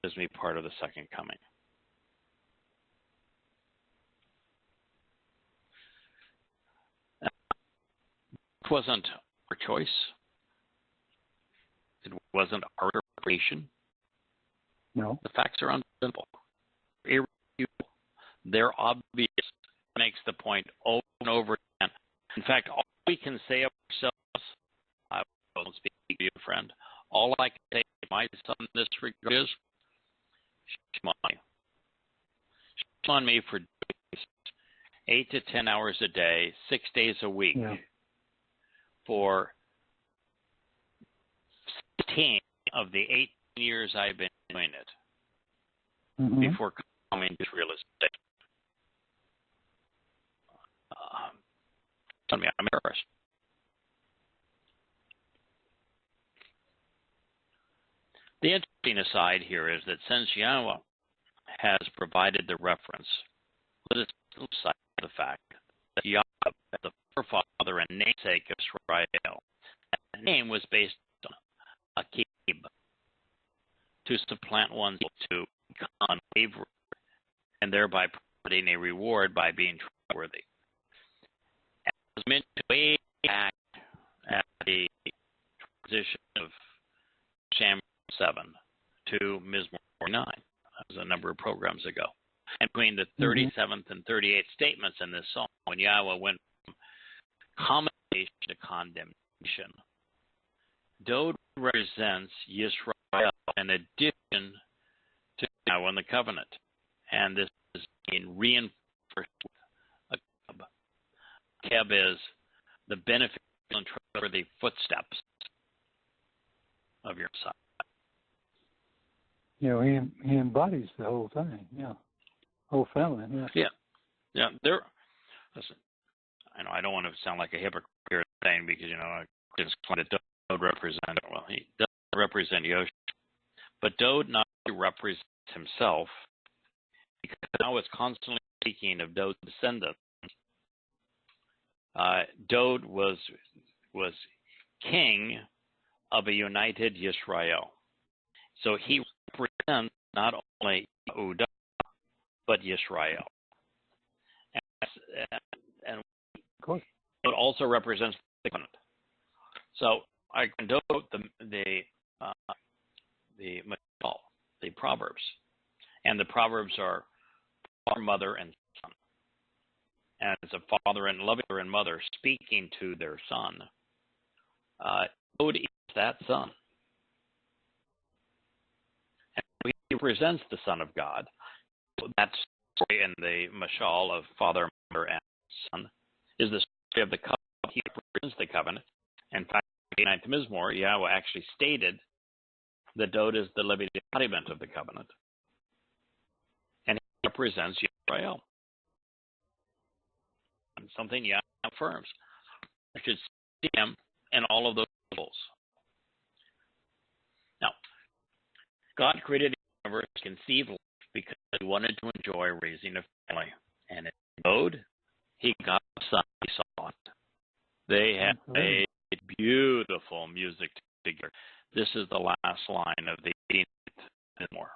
gives me part of the second coming. It wasn't our choice. It wasn't our interpretation. No. The facts are unsimple, irrefutable. They're obvious. It makes the point over and over again. In fact, all we can say of ourselves, I won't speak to you, friend. All I can say to my son in this regard is, shame on you. Shame on me for doing this 8 to 10 hours a day, 6 days a week, for 16 of the 18 years I've been doing it before coming to real estate. I'm embarrassed. The interesting aside here is that since Yahweh has provided the reference, let us cite the fact that Yahweh, the forefather and namesake of Israel, that name was based on Akib, to supplant one's to become unwavering, and thereby providing a reward by being trustworthy. As was mentioned way back at the transition of Samuel 7 to Mizmor 9, that was a number of programs ago. And between the 37th and 38th statements in this psalm, when Yahweh went from commendation to condemnation, Dowd represents Yisrael in addition to Yahweh in the covenant. And this is being reinforced with a Keb. Keb is the beneficial and trustworthy footsteps of your Messiah. You know, he embodies the whole thing, whole family, Yeah. Listen, I know I don't want to sound like a hypocrite here saying, because, I just claim that Dowd represent, well, he doesn't represent Yahusha, but Dowd not only represents himself, because now it's constantly speaking of Dowd's descendants. Dowd was king of a united Yisrael. So he represents not only Yehudah, but Yisrael. And it also represents the covenant. So I can note the Mashal, the Proverbs. And the Proverbs are father, mother, and son. And as a father and loving and mother speaking to their son, Dowd is that son. And he represents the Son of God. That story in the Mashal of father, mother, and son is the story of the covenant. He represents the covenant. In fact, in the 9th Mizmor, Yahweh actually stated that Dowd is the living embodiment of the covenant. And he represents Israel. And something Yahweh affirms. I should see him in all of those roles. Now, God created the universe to conceive life because he wanted to enjoy raising a family. And in Dowd, he got a son he sought. They had a beautiful music together. This is the last line of the 18th Mizmor,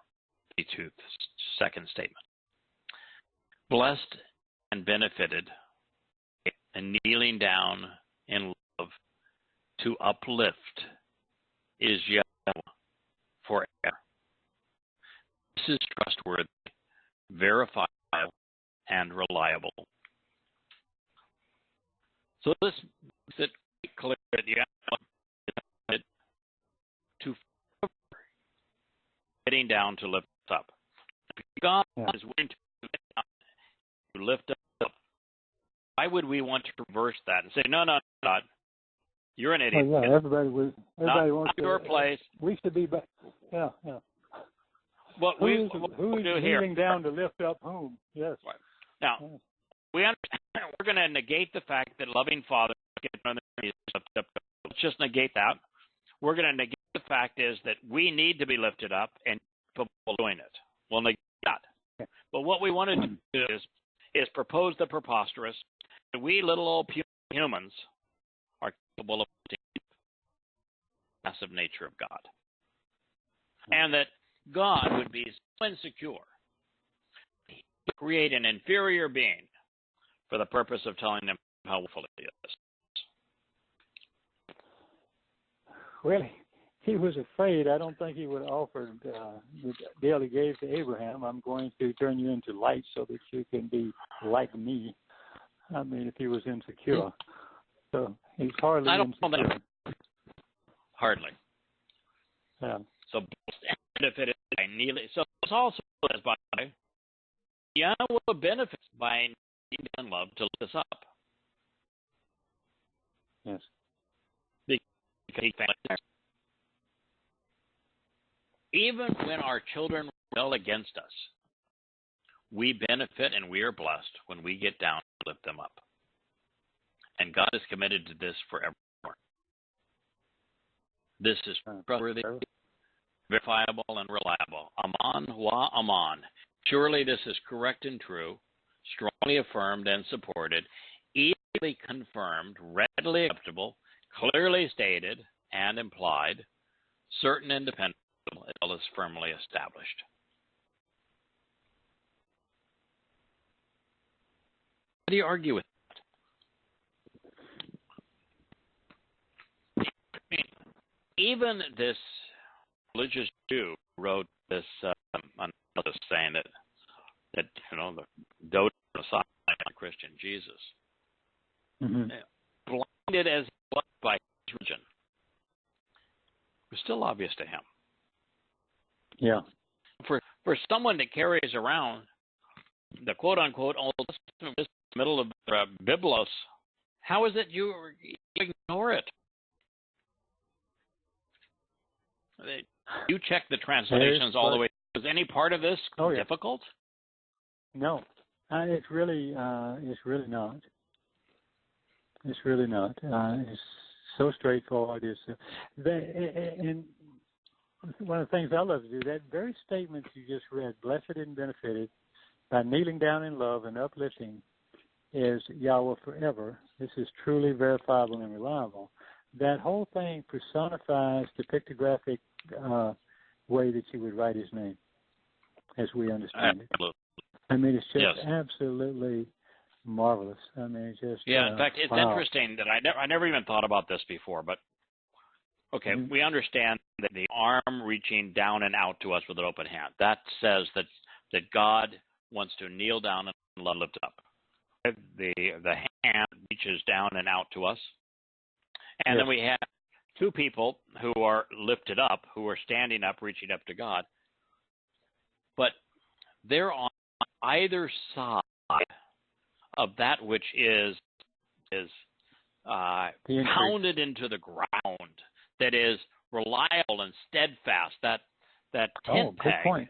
52nd second statement. Blessed and benefited and kneeling down in love to uplift is Yahweh forever. This is trustworthy, verifiable, and reliable. So this makes it clear that Yahweh is to getting down to lift up. If God is willing to lift up, why would we want to reverse that and say, no, God, you're an idiot. Oh, yeah, everybody wants your place. We should be back. Yeah. What who is do kneeling here? Down to lift up whom? Yes. Right. Now, we understand, we're going to negate the fact that loving Father. Let's just negate that. We're going to negate the fact is that we need to be lifted up and capable of doing it. We'll negate that. But what we want to do is propose the preposterous. We little old humans are capable of the massive nature of God. And that God would be so insecure to create an inferior being for the purpose of telling them how wonderful he is. Well, he was afraid. I don't think he would have offered the deal he gave to Abraham. I'm going to turn you into light so that you can be like me. I mean, if he was insecure. So he's hardly insecure. Hardly. Yeah. So benefited by kneeling. So it's also says by Yahowah benefits by kneeling in love to lift us up. Yes. Even when our children rebel against us, we benefit and we are blessed when we get down and lift them up. And God is committed to this forevermore. This is trustworthy, verifiable, and reliable. Aman wa aman. Surely this is correct and true, strongly affirmed and supported, easily confirmed, readily acceptable, clearly stated and implied, certain and dependable, as well as firmly established. How do you argue with that? I mean, even this religious Jew wrote this notice saying that the Dowd of the Messiah, Christian Jesus, blinded as he was by his religion, was still obvious to him. Yeah. For someone that carries around the quote unquote Old Testament in the middle of the Biblos, how is it you ignore it? You check the translations all the way. Is any part of this difficult? No, it's really not. It's really not. It's so straightforward. And one of the things I love to do, that very statement you just read, blessed and benefited by kneeling down in love and uplifting, is Yahweh forever. This is truly verifiable and reliable. That whole thing personifies the pictographic way that you would write his name, as we understand it. I mean, it's just absolutely marvelous. I mean, it's just in fact, it's interesting that I never even thought about this before. But okay, we understand that the arm reaching down and out to us with an open hand, that says that God wants to kneel down and lift up. The hand reaches down and out to us, and then we have two people who are lifted up, who are standing up, reaching up to God. But they're on either side of that which is pounded into the ground, that is reliable and steadfast. That tent peg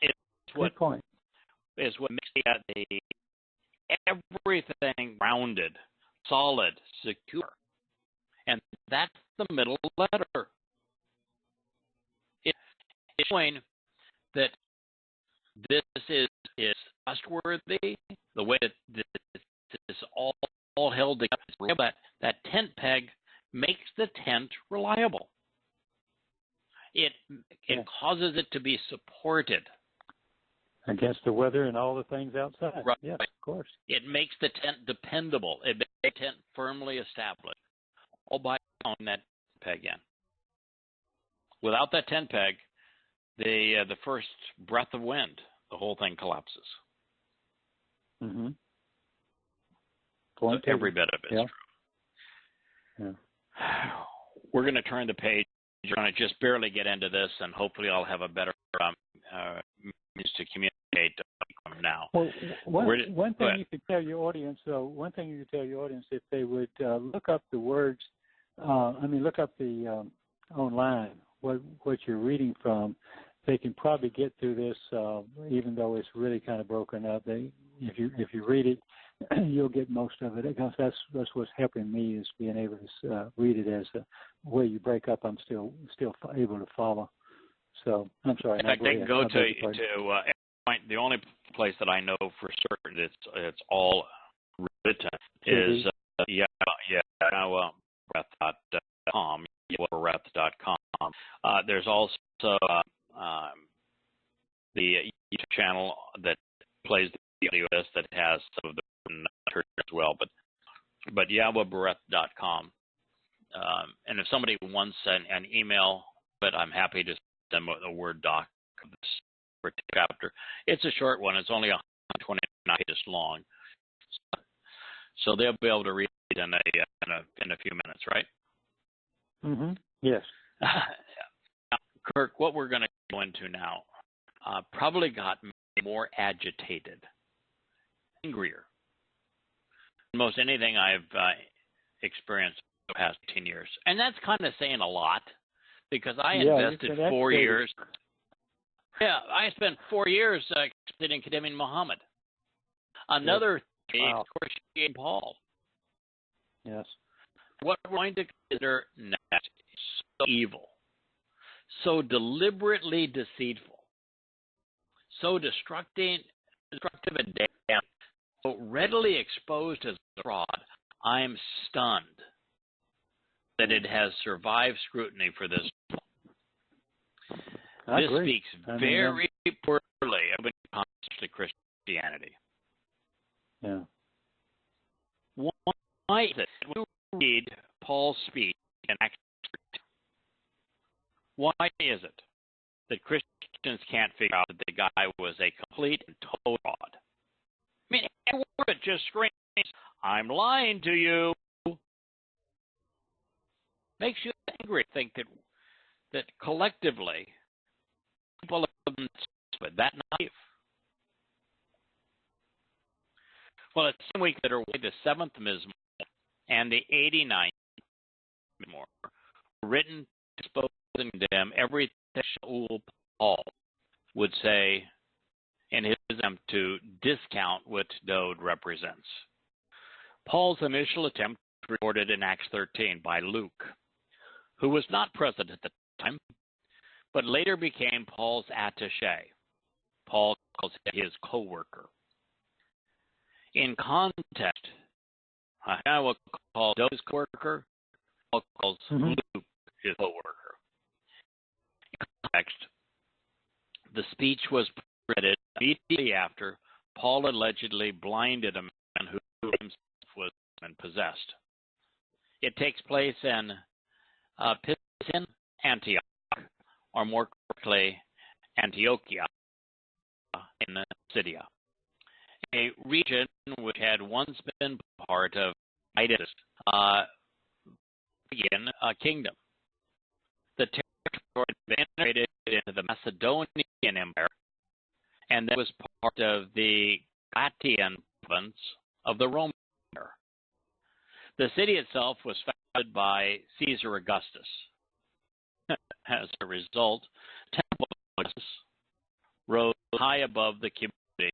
is what makes the everything grounded, solid, secure, and that's the middle letter. It's showing that this is trustworthy. The way that this is all held together, that tent peg makes the tent reliable. It causes it to be supported against the weather and all the things outside. Right. Yes, of course. It makes the tent dependable. It makes the tent firmly established. All by on that peg in. Without that tent peg, the first breath of wind, the whole thing collapses. Mm-hmm. So every bit of it is true. Yeah. We're going to turn the page. We're going to just barely get into this, and hopefully I'll have a better means to communicate now. Well, one thing you could tell your audience, if they would look up the words, look up the online, what you're reading from, they can probably get through this, even though it's really kind of broken up. if you read it, you'll get most of it, because that's what's helping me, is being able to read it as where you break up. I'm still able to follow. So I'm sorry. In fact, they can go to the only place that I know for certain it's all written is Yahowah.com, Yahowah.com. There's also the YouTube channel that plays the audio list that has some of the as well, but Yahowah.com. And if somebody wants an email, but I'm happy to send a Word doc of this chapter. It's a short one. It's only 129 pages long, so they'll be able to read it in a few minutes, right? Mm-hmm. Yes. Now, Kirk, what we're going to go into now probably got me more agitated, angrier than most anything I've experienced the past 10 years, and that's kind of saying a lot, because I invested 4 years. Yeah, I spent 4 years in condemning Muhammad. Another 3, of course, Paul. Yes. What we're going to consider next is so evil, so deliberately deceitful, so destructive and damn, so readily exposed as fraud. I'm stunned that it has survived scrutiny for this. This speaks very poorly of to Christianity. Yeah. Why is it when we read Paul's speech in Acts 13, why is it that Christians can't figure out that the guy was a complete and total fraud? I mean, every word just screams, "I'm lying to you." Makes you angry to think that collectively people have been that naive. Well, it's the week that are the 7th Mizmor and the 89th Mizmor written to expose and condemn everything Shaul Paul would say in his attempt to discount what Dowd represents. Paul's initial attempt was recorded in Acts 13 by Luke, who was not present at the time, but later became Paul's attaché. Paul calls him his co-worker. In context, Yahowah calls Dowd's co-worker, Paul calls Luke his co-worker. In context, the speech was printed immediately after Paul allegedly blinded a man who himself was possessed. It takes place in Pisidian Antioch, or more correctly, Antiochia in Syria, a region which had once been part of Titus' kingdom. The territory had been integrated into the Macedonian Empire, and that was part of the Galatian province of the Roman Empire. The city itself was founded by Caesar Augustus. As a result, Temple Augustus rose high above the community,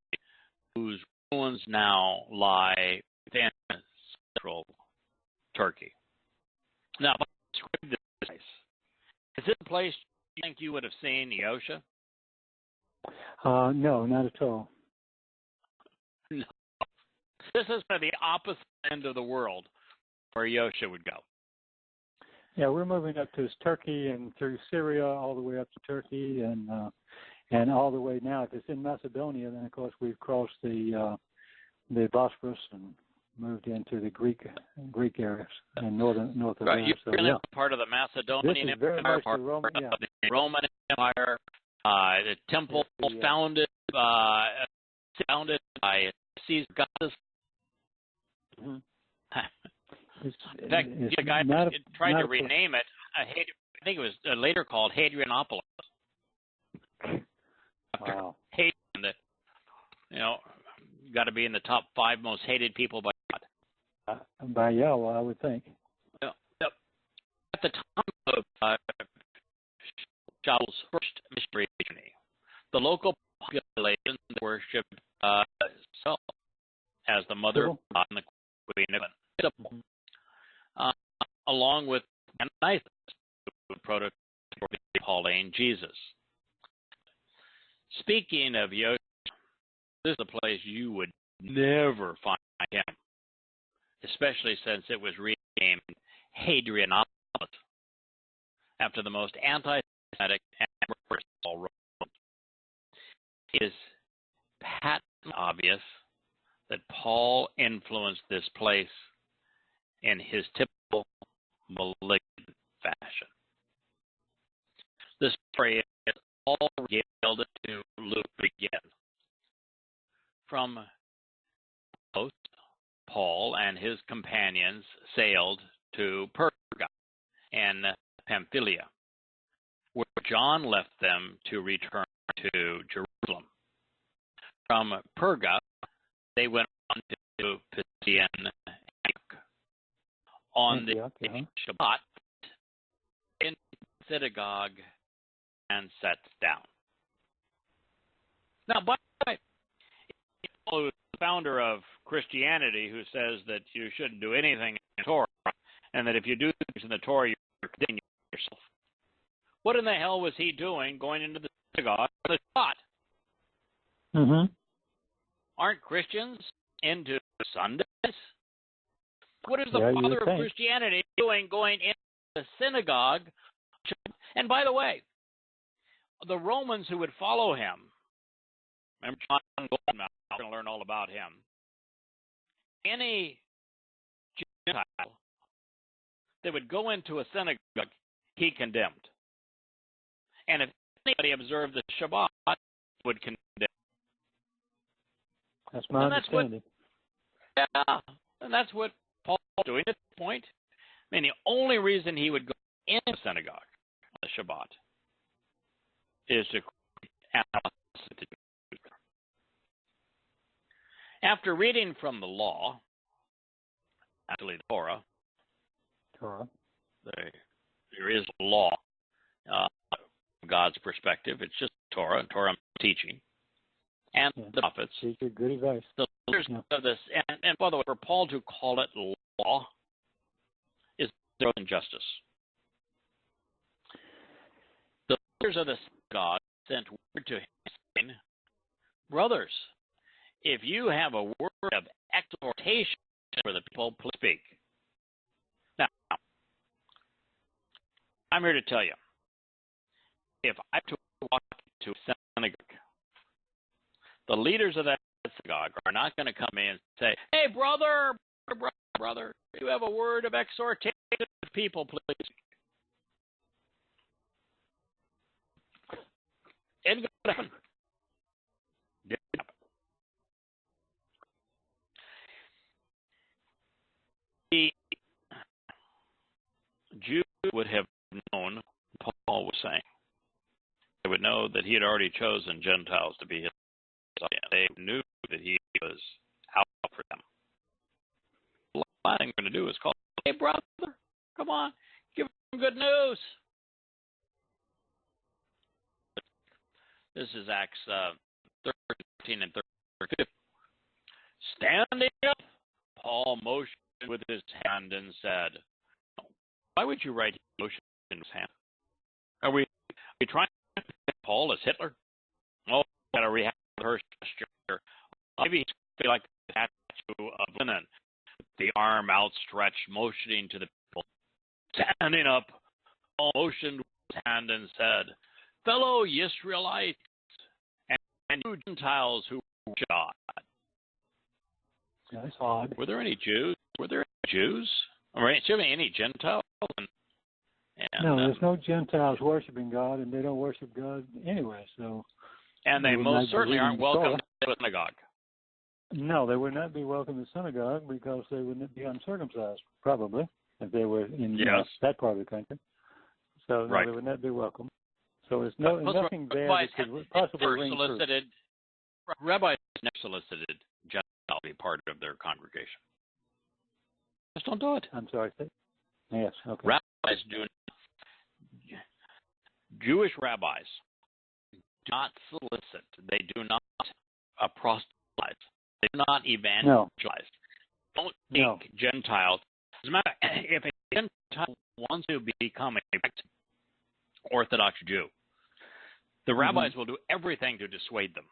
whose ruins now lie within central Turkey. Now, if I describe this place, is this a place you think you would have seen Yahusha? No, not at all. No. This is the opposite end of the world where Yahusha would go. Yeah, we're moving up to Turkey and through Syria all the way up to Turkey and all the way now. If it's in Macedonia, then of course we've crossed the Bosphorus and moved into the Greek areas and north of right. there. You've been part of the Macedonian Empire, part of the Roman Empire. The temple founded by Caesar Augustus. Mm-hmm. In fact, the guy tried to rename it. I think it was later called Hadrianopolis. Wow. Hating that, got to be in the top 5 most hated people by God. By Yahweh, I would think. Yep. At the time of Shaul's first missionary journey, the local population worshipped as the mother of God and the queen of heaven. Along with Ananias, the prototype of the Pauline Jesus. Speaking of Yahweh, this is a place you would never find him, especially since it was renamed Hadrianopolis after the most anti-Semitic and Paul wrote. It is patently obvious that Paul influenced this place in his typical malignant fashion. The story is all revealed to Luke again. From coast, Paul and his companions sailed to Perga and Pamphylia, where John left them to return to Jerusalem. From Perga, they went on to Pisidian Antioch. On the Shabbat, in the synagogue, and sat down. Now, by the way, the founder of Christianity who says that you shouldn't do anything in the Torah, and that if you do things in the Torah, you're condemning yourself. What in the hell was he doing going into the synagogue on the Shabbat? Mm-hmm. Aren't Christians into Sundays? What is the father of Christianity doing going into the synagogue? And by the way, the Romans who would follow him, remember John Goldman, we're going to learn all about him. Any Gentile that would go into a synagogue, he condemned. And if anybody observed the Shabbat, would condemn. That's my understanding. And that's what Paul was doing at this point. I mean, the only reason he would go in the synagogue on the Shabbat is to after reading from the law, actually the Torah, there is law from God's perspective. It's just Torah, and Torah teaching, and the prophets. Good advice. The leaders of this, and by the way, for Paul to call it law is growth in justice. The leaders of the synagogue sent word to him saying, brothers, if you have a word of exhortation for the people, please speak. Now, I'm here to tell you, if I were to walk into a synagogue, the leaders of that synagogue are not going to come in and say, hey, brother, you have a word of exhortation to the people, please. It's going to happen. The Jews would have known what Paul was saying. They would know that he had already chosen Gentiles to be his audience. They knew that he was out for them. The last thing we're going to do is call, hey, brother, come on, give them good news. This is Acts 13 and 13. Standing up, Paul motioned with his hand and said, why would you write motion in his hand? Are we trying to think Paul as Hitler? Oh, got to rehash her gesture. Maybe he's going to be like the statue of Lenin, with the arm outstretched, motioning to the people. Standing up, Paul motioned with his hand and said, fellow Israelites and you Gentiles who worship God. That's odd. Were there any Jews? Or any Gentiles? No, there's no Gentiles worshiping God, and they don't worship God anyway. So, and they most certainly aren't welcome to the synagogue. No, they would not be welcome to the synagogue because they would be uncircumcised, probably, if they were in that part of the country. So no, they would not be welcome. So there's nothing there that could possibly ring true. Rabbis never solicited Gentiles to be part of their congregation. Just don't do it. I'm sorry. Yes. Okay. Rabbis Jewish rabbis do not solicit. They do not proselytize They do not evangelize. No. Don't seek Gentiles. As a matter, if a Gentile wants to become a Orthodox Jew, the rabbis will do everything to dissuade them,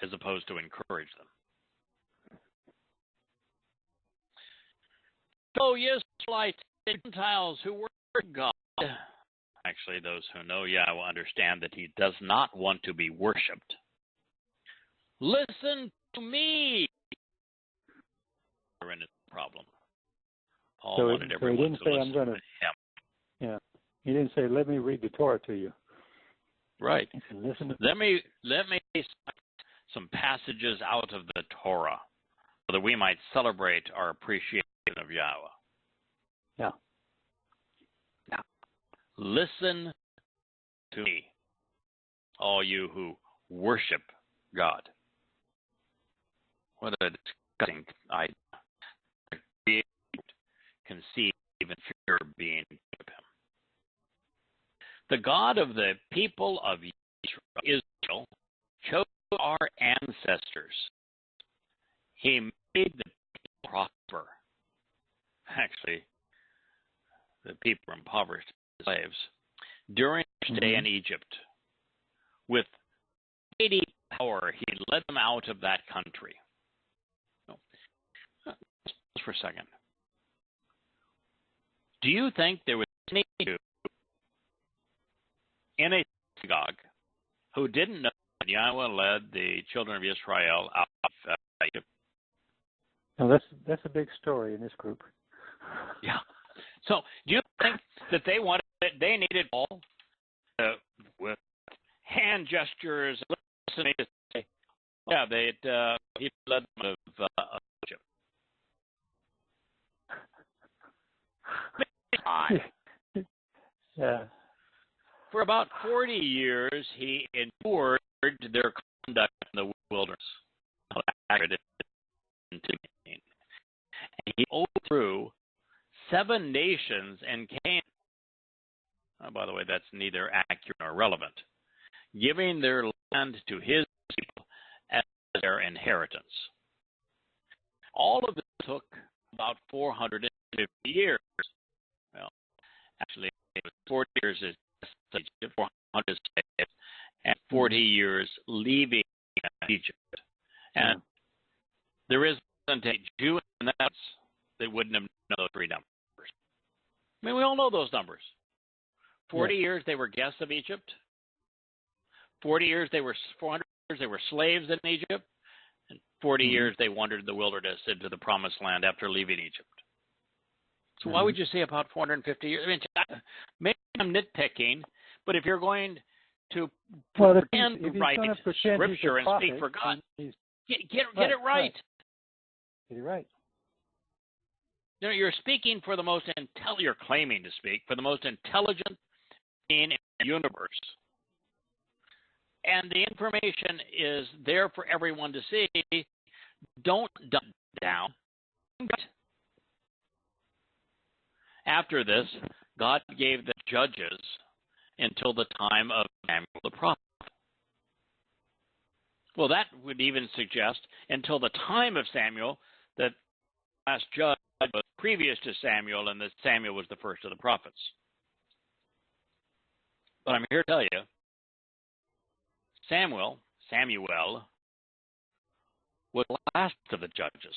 as opposed to encourage them. So, Israelites, Gentiles who worship God, actually those who know Yahweh understand that he does not want to be worshipped. Listen to me. In his problem. Paul wanted everyone to listen to him. Yeah. He didn't say, let me read the Torah to you. Right. He said, listen to Let me some passages out of the Torah so that we might celebrate our appreciation of Yahweh. Yeah. Now, listen to me, all you who worship God. What a disgusting idea. Conceive and fear being of him. The God of the people of Israel chose our ancestors. He made the people prosper. Actually, the people were impoverished slaves during their stay in Egypt. With mighty power, he led them out of that country. Just for a second. Do you think there was any Jew in a synagogue who didn't know that Yahweh led the children of Israel out of Egypt? Now that's a big story in this group. Yeah. So do you think that they needed Paul with hand gestures, listening to say, yeah, he led them out of Egypt? Yeah. For about 40 years, he endured their conduct in the wilderness. And he overthrew 7 nations in Canaan. Oh, by the way, that's neither accurate nor relevant. Giving their land to his people as their inheritance. All of this took about 450 years. Well, actually, it was 40 years as 400 slaves, and 40 years leaving Egypt. And there isn't a Jew in that that wouldn't have known those 3 numbers. I mean, we all know those numbers. 40 years they were guests of Egypt. 400 years they were slaves in Egypt. And 40 years they wandered the wilderness into the promised land after leaving Egypt. So why would you say about 450 years? I mean, maybe I'm nitpicking, but if you're going to pretend to write scripture and speak for God, get it right. Get it right. You know, you're speaking for the most you're claiming to speak for the most intelligent being in the universe. And the information is there for everyone to see. Don't dumb it down. After this, God gave the judges until the time of Samuel the prophet. Well, that would even suggest until the time of Samuel that the last judge was previous to Samuel and that Samuel was the first of the prophets. But I'm here to tell you, Samuel was the last of the judges.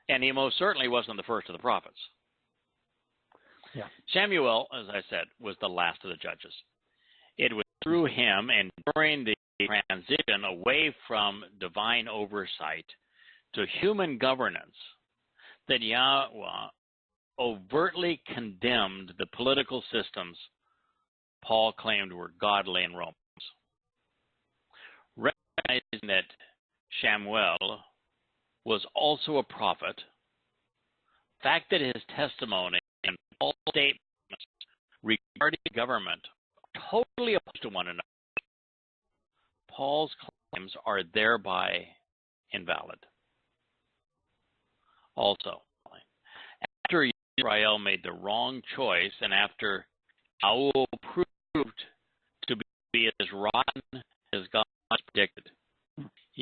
And he most certainly wasn't the first of the prophets. Yeah. Samuel, as I said, was the last of the judges. It was through him and during the transition away from divine oversight to human governance that Yahweh overtly condemned the political systems Paul claimed were godly in Rome. Recognizing that Samuel was also a prophet, the fact that his testimony and all statements regarding government are totally opposed to one another, Paul's claims are thereby invalid. Also, after Israel made the wrong choice and after Yahowah proved to be as rotten as God predicted,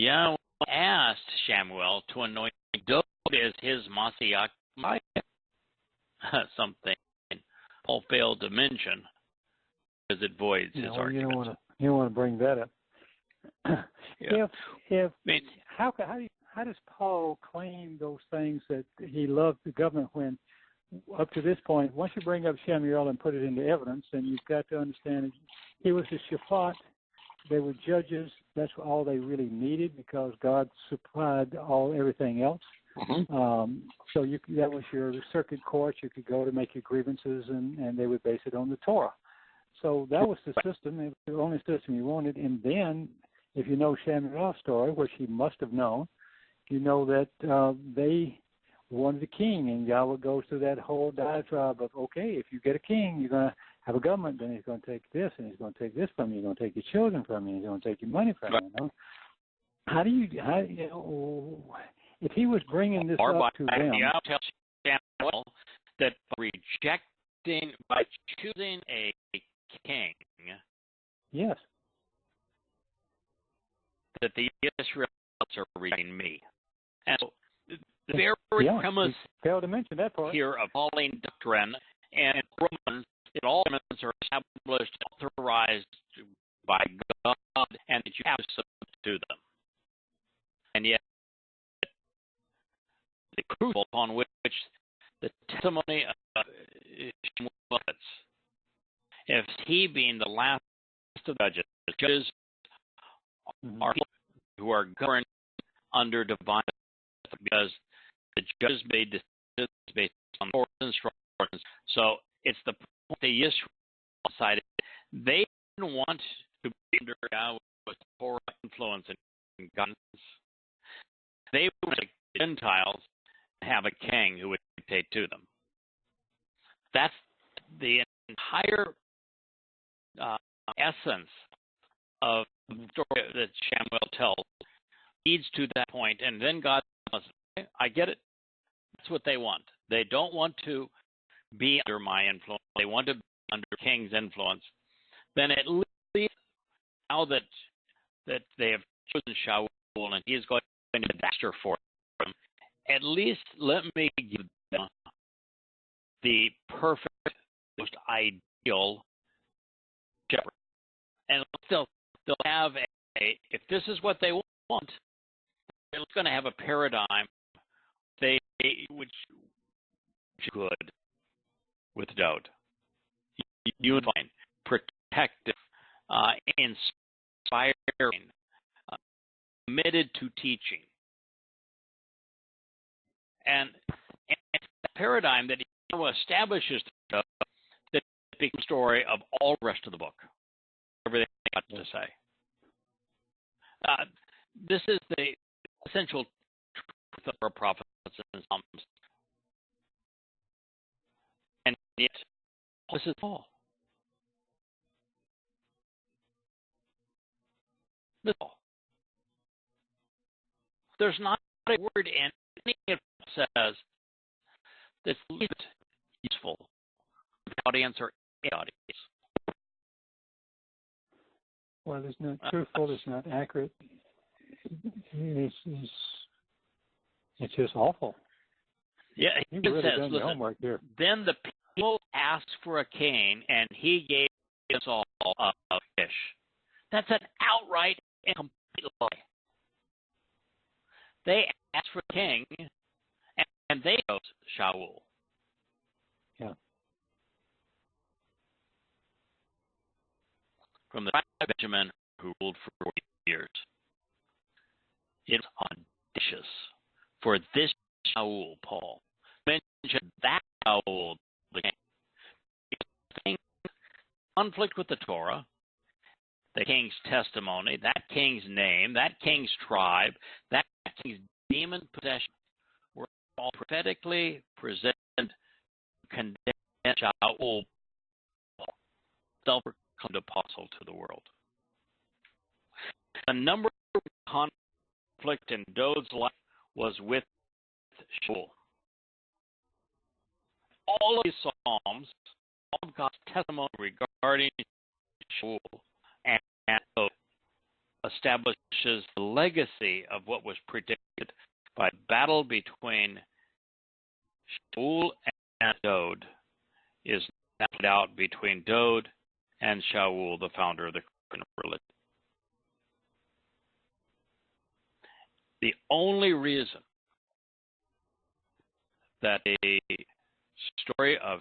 Yahweh asked Shamuel to anoint Dowd as his Messiah, something Paul failed to mention because it voids his argument. You don't want to bring that up. Yeah. How does Paul claim those things that he loved the government when, up to this point, once you bring up Shamuel and put it into evidence, then you've got to understand he was a Shabbat. They were judges. That's all they really needed because God supplied everything else. Mm-hmm. So that was your circuit court. You could go to make your grievances, and they would base it on the Torah. So that was the system. It was the only system you wanted. And then, if you know Shamuel's story, which he must have known, you know that they wanted a king, and Yahweh goes through that whole diatribe of, okay, if you get a king, you're going to have a government, then he's going to take this, and he's going to take this from you, he's going to take your children from you, he's going to take your money from you, you know? How if he was bringing this up to them... Yahweh tells Samuel that by choosing a king, yes, that the Israelites are reading me. And so the very premise failed to mention that part here of falling doctrine and Romans, all elements are established, authorized by God, and that you have to submit to them. And yet, the crucible upon which the testimony of Shemuel is, if he being the last of the judges are who are governed under divine, because the judges made decisions based on Torah's instructions. So it's the point the Israel decided they didn't want to be under Yahweh's Torah influence and guidance. They would, like the Gentiles, have a king who would dictate to them. That's the entire essence of the story that Shamuel tells leads to that point, and then God says, okay, I get it. That's what they want. They don't want to be under my influence. They want to be under king's influence. Then at least now that they have chosen Shaul and he is going to be a master for them, at least let me give them the perfect, most ideal shepherd. And they'll have if this is what they want, they're going to have a paradigm which is good with Dowd. Unifying, protective, inspiring, committed to teaching. And it's the paradigm that establishes the big story of all the rest of the book. Everything I got to say. This is the essential truth of our prophets and Psalms. And yet, this is Paul. This is Paul. There's not a word in any of it says that's least useful to the audience or any audience. Well, it's not truthful. It's not accurate. It's just awful. Yeah, You've it really says, done your homework here. Then the people asked for a king, and he gave us all a fish. That's an outright and complete lie. They asked for a king, and they chose Shaul. Yeah. From the tribe of Benjamin, who ruled for 40 years. It's audacious for this Shaul, Paul, mention that Shaul, the king, conflict with the Torah, the king's testimony, that king's name, that king's tribe, that king's demon possession, were all prophetically presented, condemned Shaul, self-proclaimed apostle to the world. A number of conflict in Dowd's life was with Sheol. All of these Psalms, all of God's testimony regarding Sheol and Dowd, establishes the legacy of what was predicted by battle between Sheol and Dowd, is now played out between Dowd and Shaul, the founder of the Christian religion. The only reason that a story of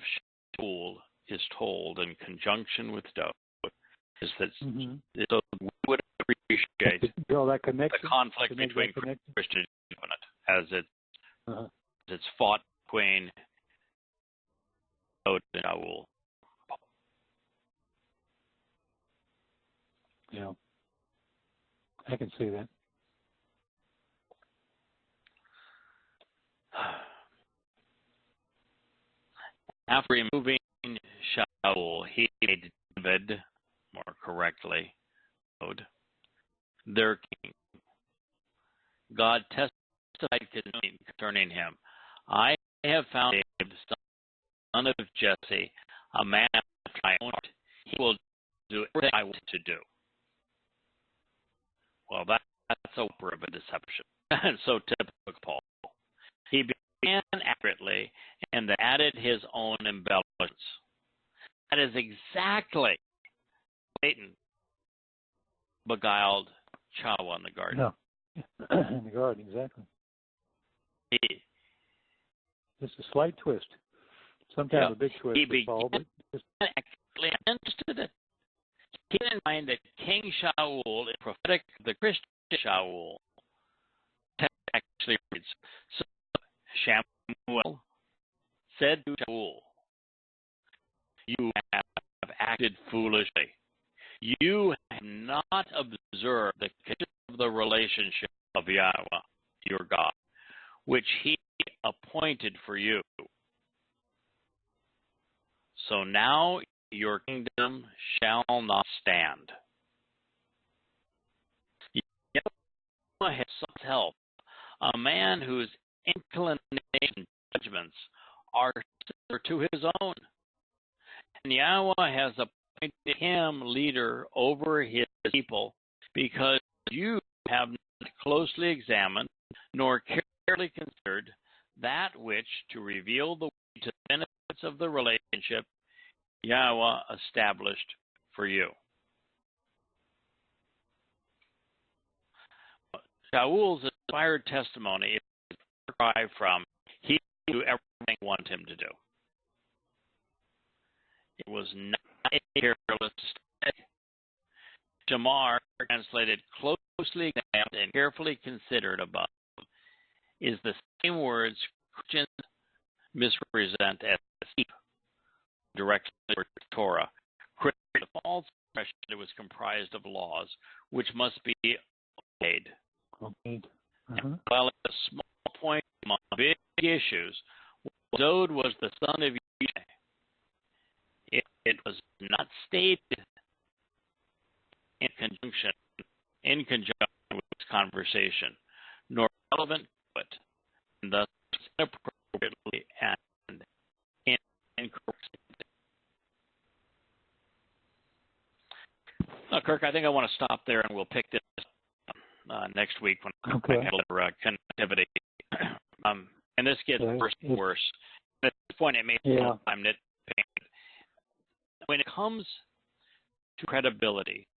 Sheol is told in conjunction with Dowd is that so we would appreciate the conflict between Christian and covenant as it's fought between Dowd and Shaul. Yeah, I can see that. After removing Shaul, he made David, more correctly, their king. God testified concerning him, I have found David, son of Jesse, a man after my own heart. He will do everything I want to do. Well, that's a whopper of a deception. And so typical Paul. He began accurately and then added his own embellishments. That is exactly Satan beguiled Yahowah in the garden. No. In the garden, exactly. Just a slight twist. Sometimes a big twist with Paul, but accurately understood it. Keep in mind that King Shaul is prophetic of the Christian Shaul. Actually reads, so Samuel said to Shaul, you have acted foolishly. You have not observed the condition of the relationship of Yahweh, your God, which he appointed for you. So now your kingdom shall not stand. Yahweh has sought help, a man whose inclination and judgments are similar to his own. And Yahweh has appointed him leader over his people, because you have not closely examined nor carefully considered that which, to reveal the way to the benefits of the relationship, Yahweh established for you. Shaul's inspired testimony is derived from he knew everything he wanted him to do. It was not a careless mistake. Shamar, translated closely examined and carefully considered above, is the same words Christians misrepresent as sheep, directly to Torah, creating the false impression that it was comprised of laws which must be obeyed. While at a small point among big issues, Dowd was the son of Yahweh. It was not stated in conjunction with this conversation, nor relevant to it, and thus inappropriately and incorrectly. Kirk, I think I want to stop there, and we'll pick this next week when we handle connectivity. And this gets worse and worse. At this point, it may be I'm nitpicking. When it comes to credibility,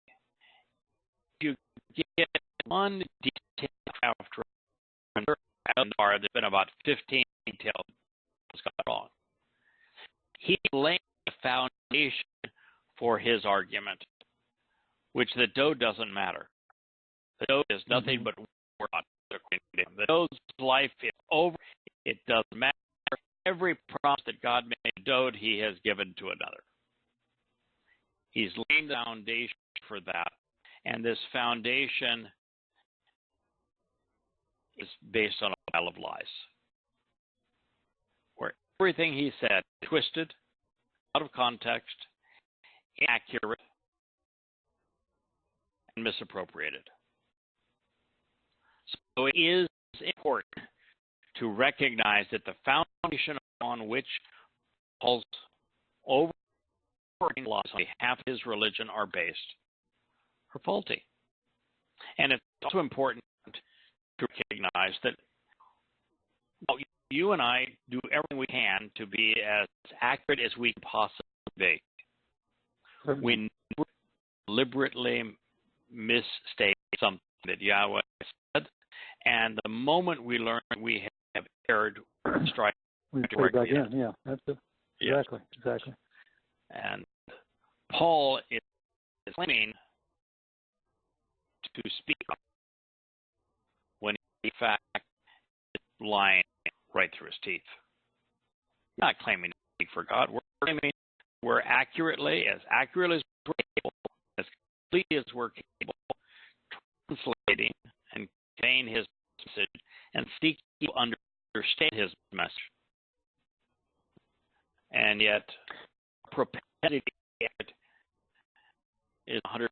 you get one detail after there's been about 15 details that's got wrong. He laid the foundation for his argument, which the Dowd doesn't matter. The Dowd is nothing but word. The Dowd's life is over. It doesn't matter. Every promise that God made to Dowd, he has given to another. He's laying the foundation for that, and this foundation is based on a pile of lies, where everything he said is twisted, out of context, inaccurate, and misappropriated. So it is important to recognize that the foundation on which Paul's over laws on behalf of his religion are based are faulty. And it's also important to recognize that you and I do everything we can to be as accurate as we can possibly be. We never deliberately misstate something that Yahweh said, and the moment we learn we have erred, strike we put back in. Yeah, that's it. Exactly, exactly. And Paul is claiming to speak when he, in fact, is lying right through his teeth. We're not claiming to speak for God. We're claiming we're accurately as we're able, as completely as we're capable, translating and conveying his message and seeking to understand his message. And yet, propensity is 100%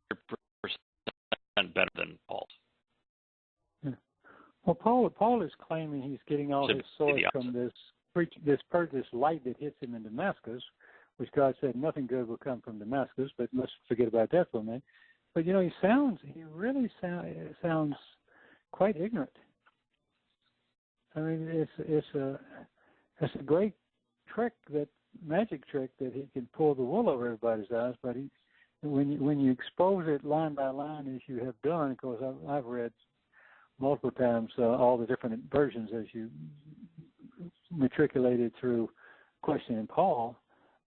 better than Paul's. Yeah. Well, Paul is claiming he's getting all his source from this light that hits him in Damascus, which God said nothing good will come from Damascus. But let's forget about that for a minute. But he really sounds quite ignorant. I mean, it's a great magic trick that he can pull the wool over everybody's eyes. But when you expose it line by line as you have done, of course I've read multiple times all the different versions as you matriculated through questioning Paul,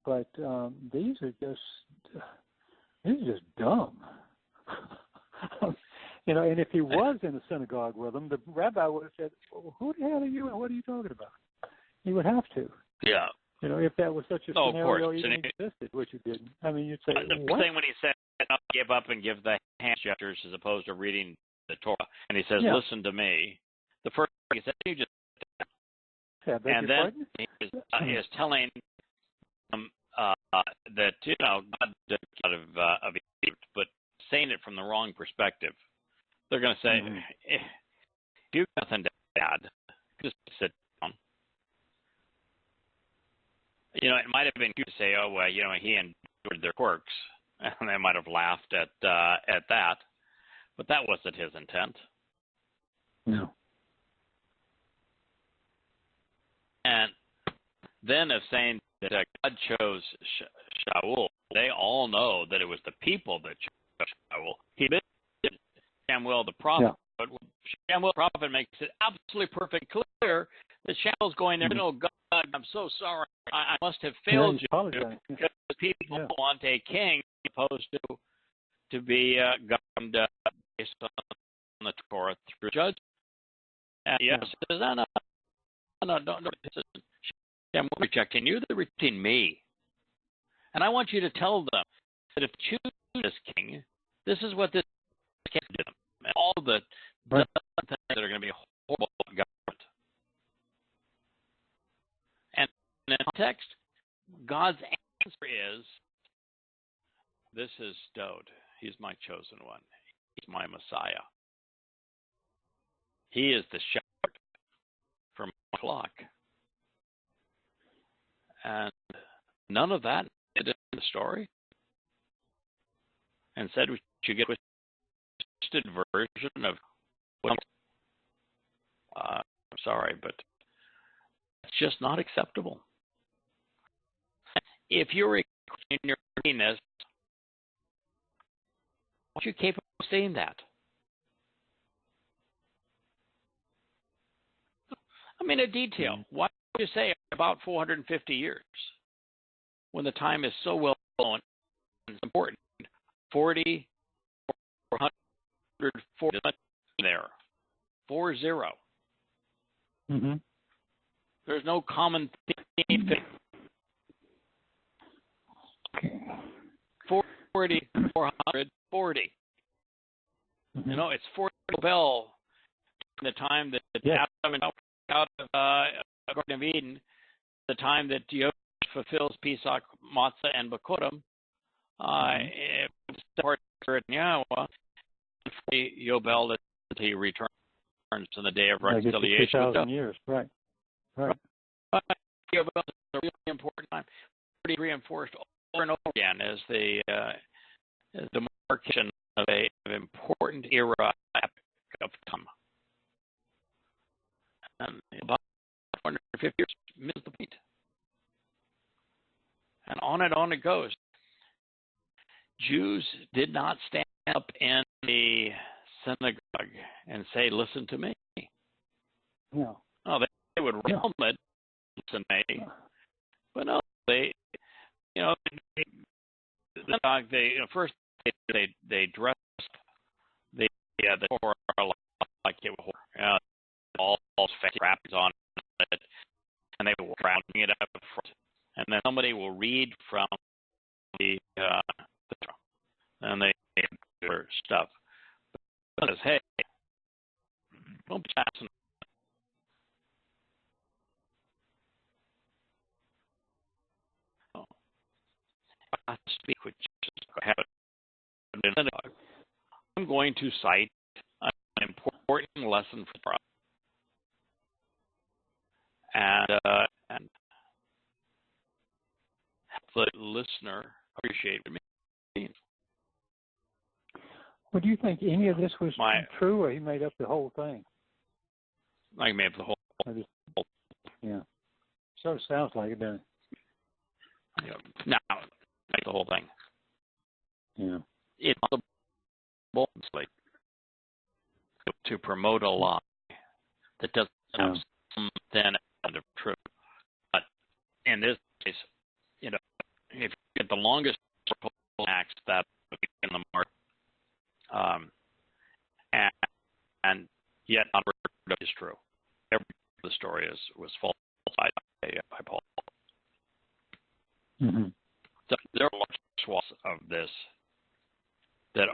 but these are just dumb. And if he was in the synagogue with them, the rabbi would have said, well, "Who the hell are you and what are you talking about?" He would have to. Yeah. If that was such a scenario even existed, which it didn't. I mean, you'd say, the what? thing when he said, "Give up and give the hand gestures," as opposed to reading the Torah, and he says, "Listen to me." The first thing he said, "You just," and then he is telling them that God did out of Egypt, but saying it from the wrong perspective. They're going to say, "If you've nothing to add, just sit down." It might have been cute to say, "Oh, well, he endured their quirks," and they might have laughed at that, but that wasn't his intent. No. And then of saying that God chose Sheol, they all know that it was the people that chose Sheol. He did Samuel the prophet, but Samuel the prophet makes it absolutely perfectly clear that Sheol's going there. God, I'm so sorry. I must have failed you because people want a king opposed to be governed based on the Torah through judgment. Yes, no, don't. I'm rejecting you. They're rejecting me, and I want you to tell them that if you choose this king, this is what this king did, and all the things that are going to be horrible government. And in text, God's answer is, "This is Dowd. He's my chosen one. He's my Messiah. He is the shepherd for my flock." And none of that did in the story. And said we should get a twisted version of, I'm sorry, but it's just not acceptable. If you're reading this, aren't you capable of saying that? I mean, a detail. Why do you say about 450 years when the time is so well known and important? 40, 440 there. 40. Mm-hmm. There's no common theme. 40, 440. Mm-hmm. It's 40 Bell in the time that Adam and out of Garden of Eden, the time that Yahweh fulfills Pesach, Matzah, and Bakurim, Yahowah, Yobel that he returns on the day of reconciliation. 2,000 years, right. Yobel is a really important time. Reinforced over and over again as the demarcation of an important era of time. And about 450 years misses the point. And on it goes. Jews did not stand up in the synagogue and say, "Listen to me." No. Oh, they would realm it, listen to me. But no, they first they dressed the Torah like it was all fancy wrappings on it, and they were rounding it up front. And then somebody will read from the Torah, and they do their stuff. But it says, "Hey, don't be passing." I speak with Jesus. I have it. I'm going to cite an important lesson for Torah. And help the listener appreciate me. Well, do you think any of this was true, or he made up the whole thing? I made up the whole. Yeah. Sort of sounds like it, doesn't it? Yeah. Now, make the whole thing. Yeah. It's possible to promote a lie that doesn't have some then element of truth. But in this case, if you get the longest acts that in the mark, and yet not a word is true. Every part of the story was falsified by Paul. Mm-hmm. So there are large swaths of this that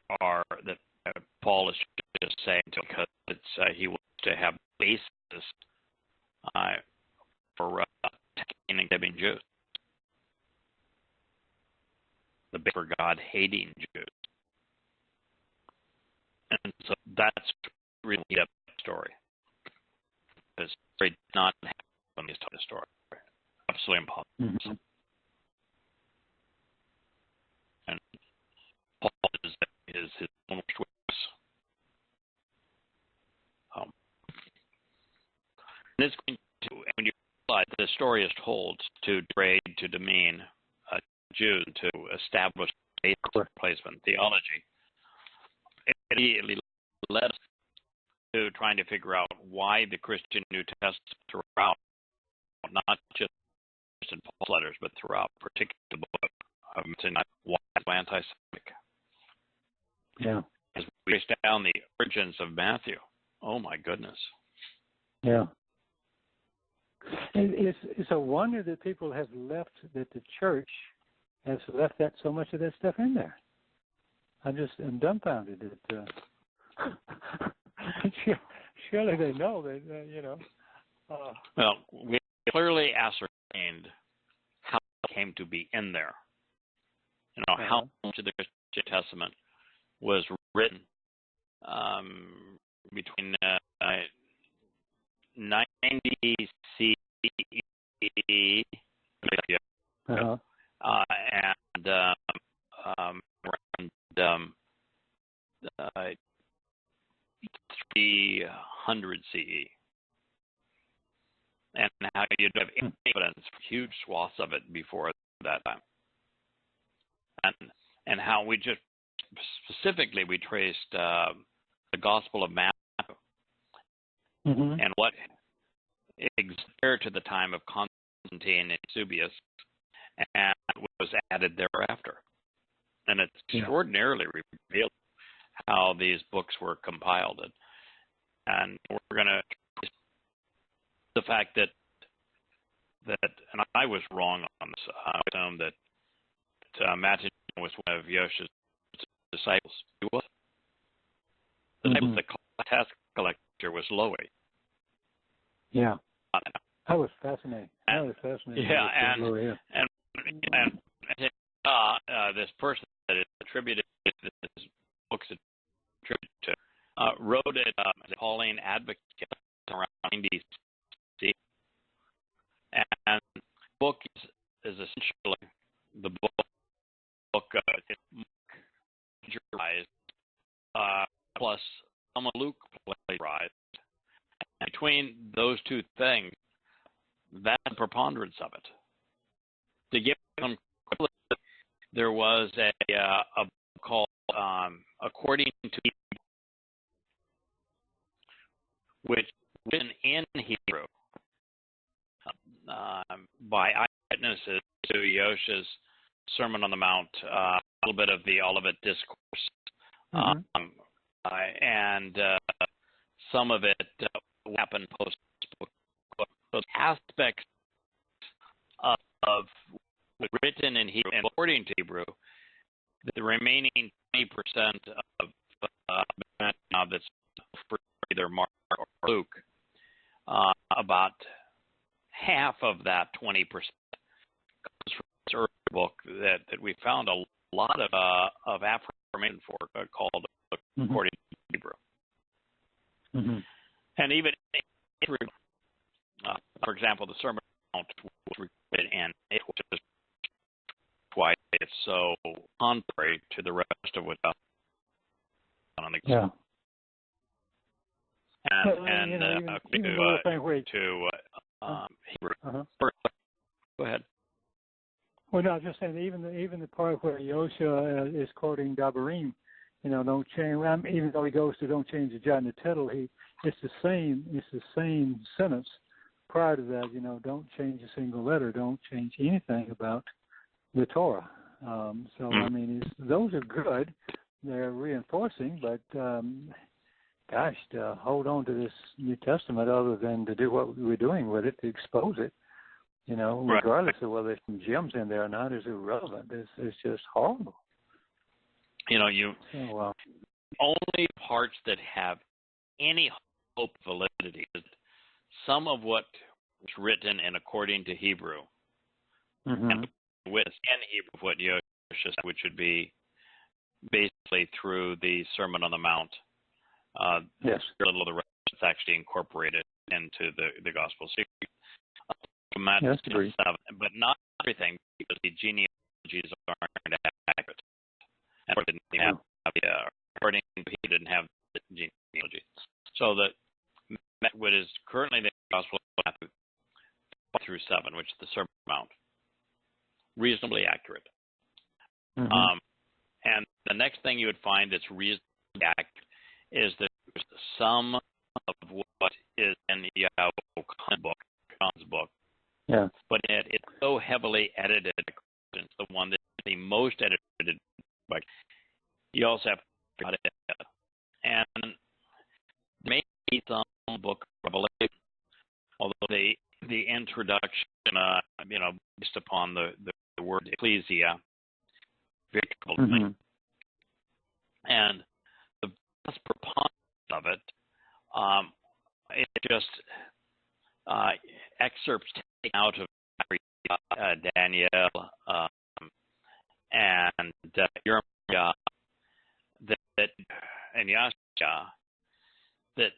Paul is just saying because he wants to have basis for attacking and giving Jews, the base for God hating Jews, and so that's really the story. Because it did not happen when he's told the story. Absolutely impossible. Mm-hmm. And Paul is his own witness. And it's going to, when you realize the story is told to degrade, to demean Jews, to establish a replacement theology, it immediately led us to trying to figure out why the Christian New Testament throughout, not just in Paul's letters, but throughout, particularly the book of Messianic, why anti-Semitic. Yeah. As we trace down the origins of Matthew, oh my goodness. Yeah. It's a wonder that people have left, that the church has left that so much of that stuff in there. I'm dumbfounded that. Surely they know that, Well, we clearly ascertained how it came to be in there. How much of the Christian Testament was written between 90 CE and around 300 CE. And how you'd have evidence for huge swaths of it before that time. And how we just specifically we traced the Gospel of Matthew and what existed to the time of Constantine and Eusebius and was added thereafter. And it's extraordinarily revealed how these books were compiled. And we're going to the fact that and I was wrong on this. I assumed that Matthew was one of Yoshua's disciples. He was. The name of the tax collector was Loe. Yeah. That was fascinating. Yeah, and this person that is attributed this book's attributed to wrote it as a Pauline advocate around 90 CE. And the book is essentially the book plagiarized plus Luke plays rise. Between those two things, that's the preponderance of it. To give them credit, there was a book called According to Hebrew, which written in Hebrew by eyewitnesses to Yosha's Sermon on the Mount, a little bit of the Olivet Discourse, and some of it happened post. So aspects of written in Hebrew and according to Hebrew, the remaining 20% of that's for either Mark or Luke, about half of that 20% comes from this early book that we found a lot of affirmation for, called According to Hebrew. And even for example, the Sermon on the Mount was recorded, and it was why it's so contrary to the rest of what's on the yeah. And Hebrew. Go ahead. Well, no, just saying even the part where Yosha is quoting Dabarim, don't change. Even though he goes to don't change the jot and the tittle, it's the same sentence. Prior to that, don't change a single letter, don't change anything about the Torah. I mean, those are good. They're reinforcing, but gosh, to hold on to this New Testament other than to do what we're doing with it, to expose it, regardless of whether there's some gems in there or not, is irrelevant. It's just horrible. Only parts that have any hope of validity is some of what was written and according to Hebrew, and with in Hebrew what Yosha said, which would be basically through the Sermon on the Mount. Yes. A little of the rest is actually incorporated into the Gospel. So Matthew 7, but not everything, because the genealogies aren't accurate. And according to he didn't have the genealogy. So what is currently the Gospel of Matthew 5 through 7, which is the Sermon on the Mount, reasonably accurate. And the next thing you would find that's reasonably accurate is that there's some of what is in the Yahowah book. Yeah. But it's so heavily edited. It's the one that's the most edited. But you also have to edit it. And maybe some book of Revelation, although the introduction, based upon the word ecclesia, very troubled me. And the vast preponderance of it, it just excerpts taken out of Daniel and Jeremiah and Yahshua, that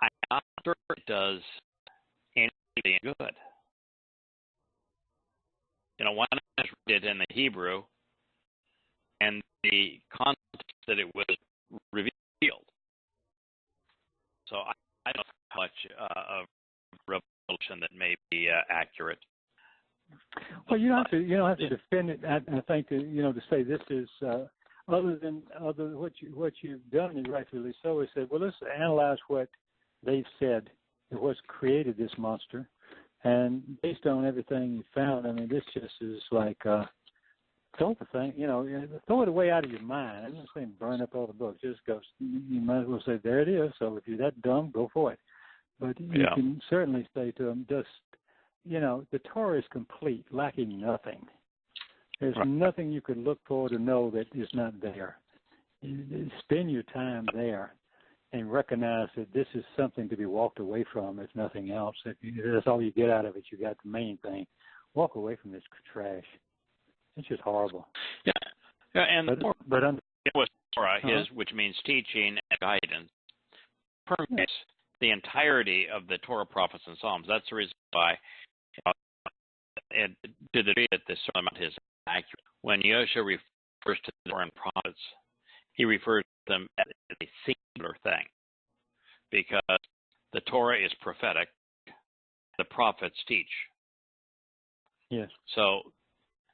I'm not sure it does anything good. Why not just read it in the Hebrew and the context that it was revealed? So I don't know how much of revelation that may be accurate. Well, you don't have to defend it. I think to say this is other than what you've done is rightfully so. Is said, well, let's analyze what they've said, what's created this monster, and based on everything you found, I mean, this just is like throw the thing, throw it away out of your mind. I'm not saying burn up all the books. Just go. You might as well say there it is. So if you're that dumb, go for it. But you can certainly say to them, just the Torah is complete, lacking nothing. There's nothing you could look for to know that is not there. You spend your time there and recognize that this is something to be walked away from, if nothing else. If that's all you get out of it, you got the main thing. Walk away from this trash. It's just horrible. Yeah, and it was Torah, which means teaching and guidance, permeates the entirety of the Torah, prophets, and Psalms. That's the reason why, and to the degree that the Sermon on the Mount is accurate, when Yosha refers to the Torah and prophets, he refers them as a singular thing, because the Torah is prophetic, the prophets teach. Yes. So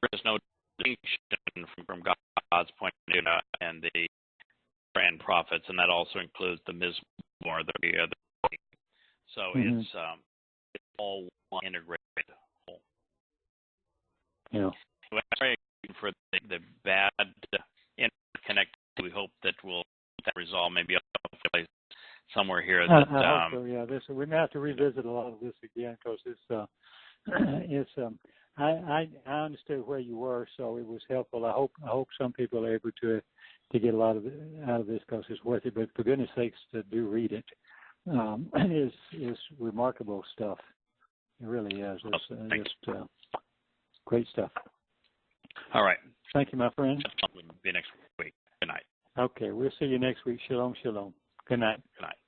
there is no distinction from God's point of view and the and prophets, and that also includes the Mizmor, the other. So it's all one integrated whole. Yeah. For the bad interconnect, we hope that we'll get that resolved maybe somewhere here. That, I hope so. Yeah. We may have to revisit a lot of this again because I understood where you were, so it was helpful. I hope some people are able to get a lot of out of this because it's worth it. But for goodness sakes, do read it. Is remarkable stuff. It really is. It's just great stuff. All right. Thank you, my friend. We'll be next week. Good night. Okay, we'll see you next week. Shalom, shalom. Good night. Good night.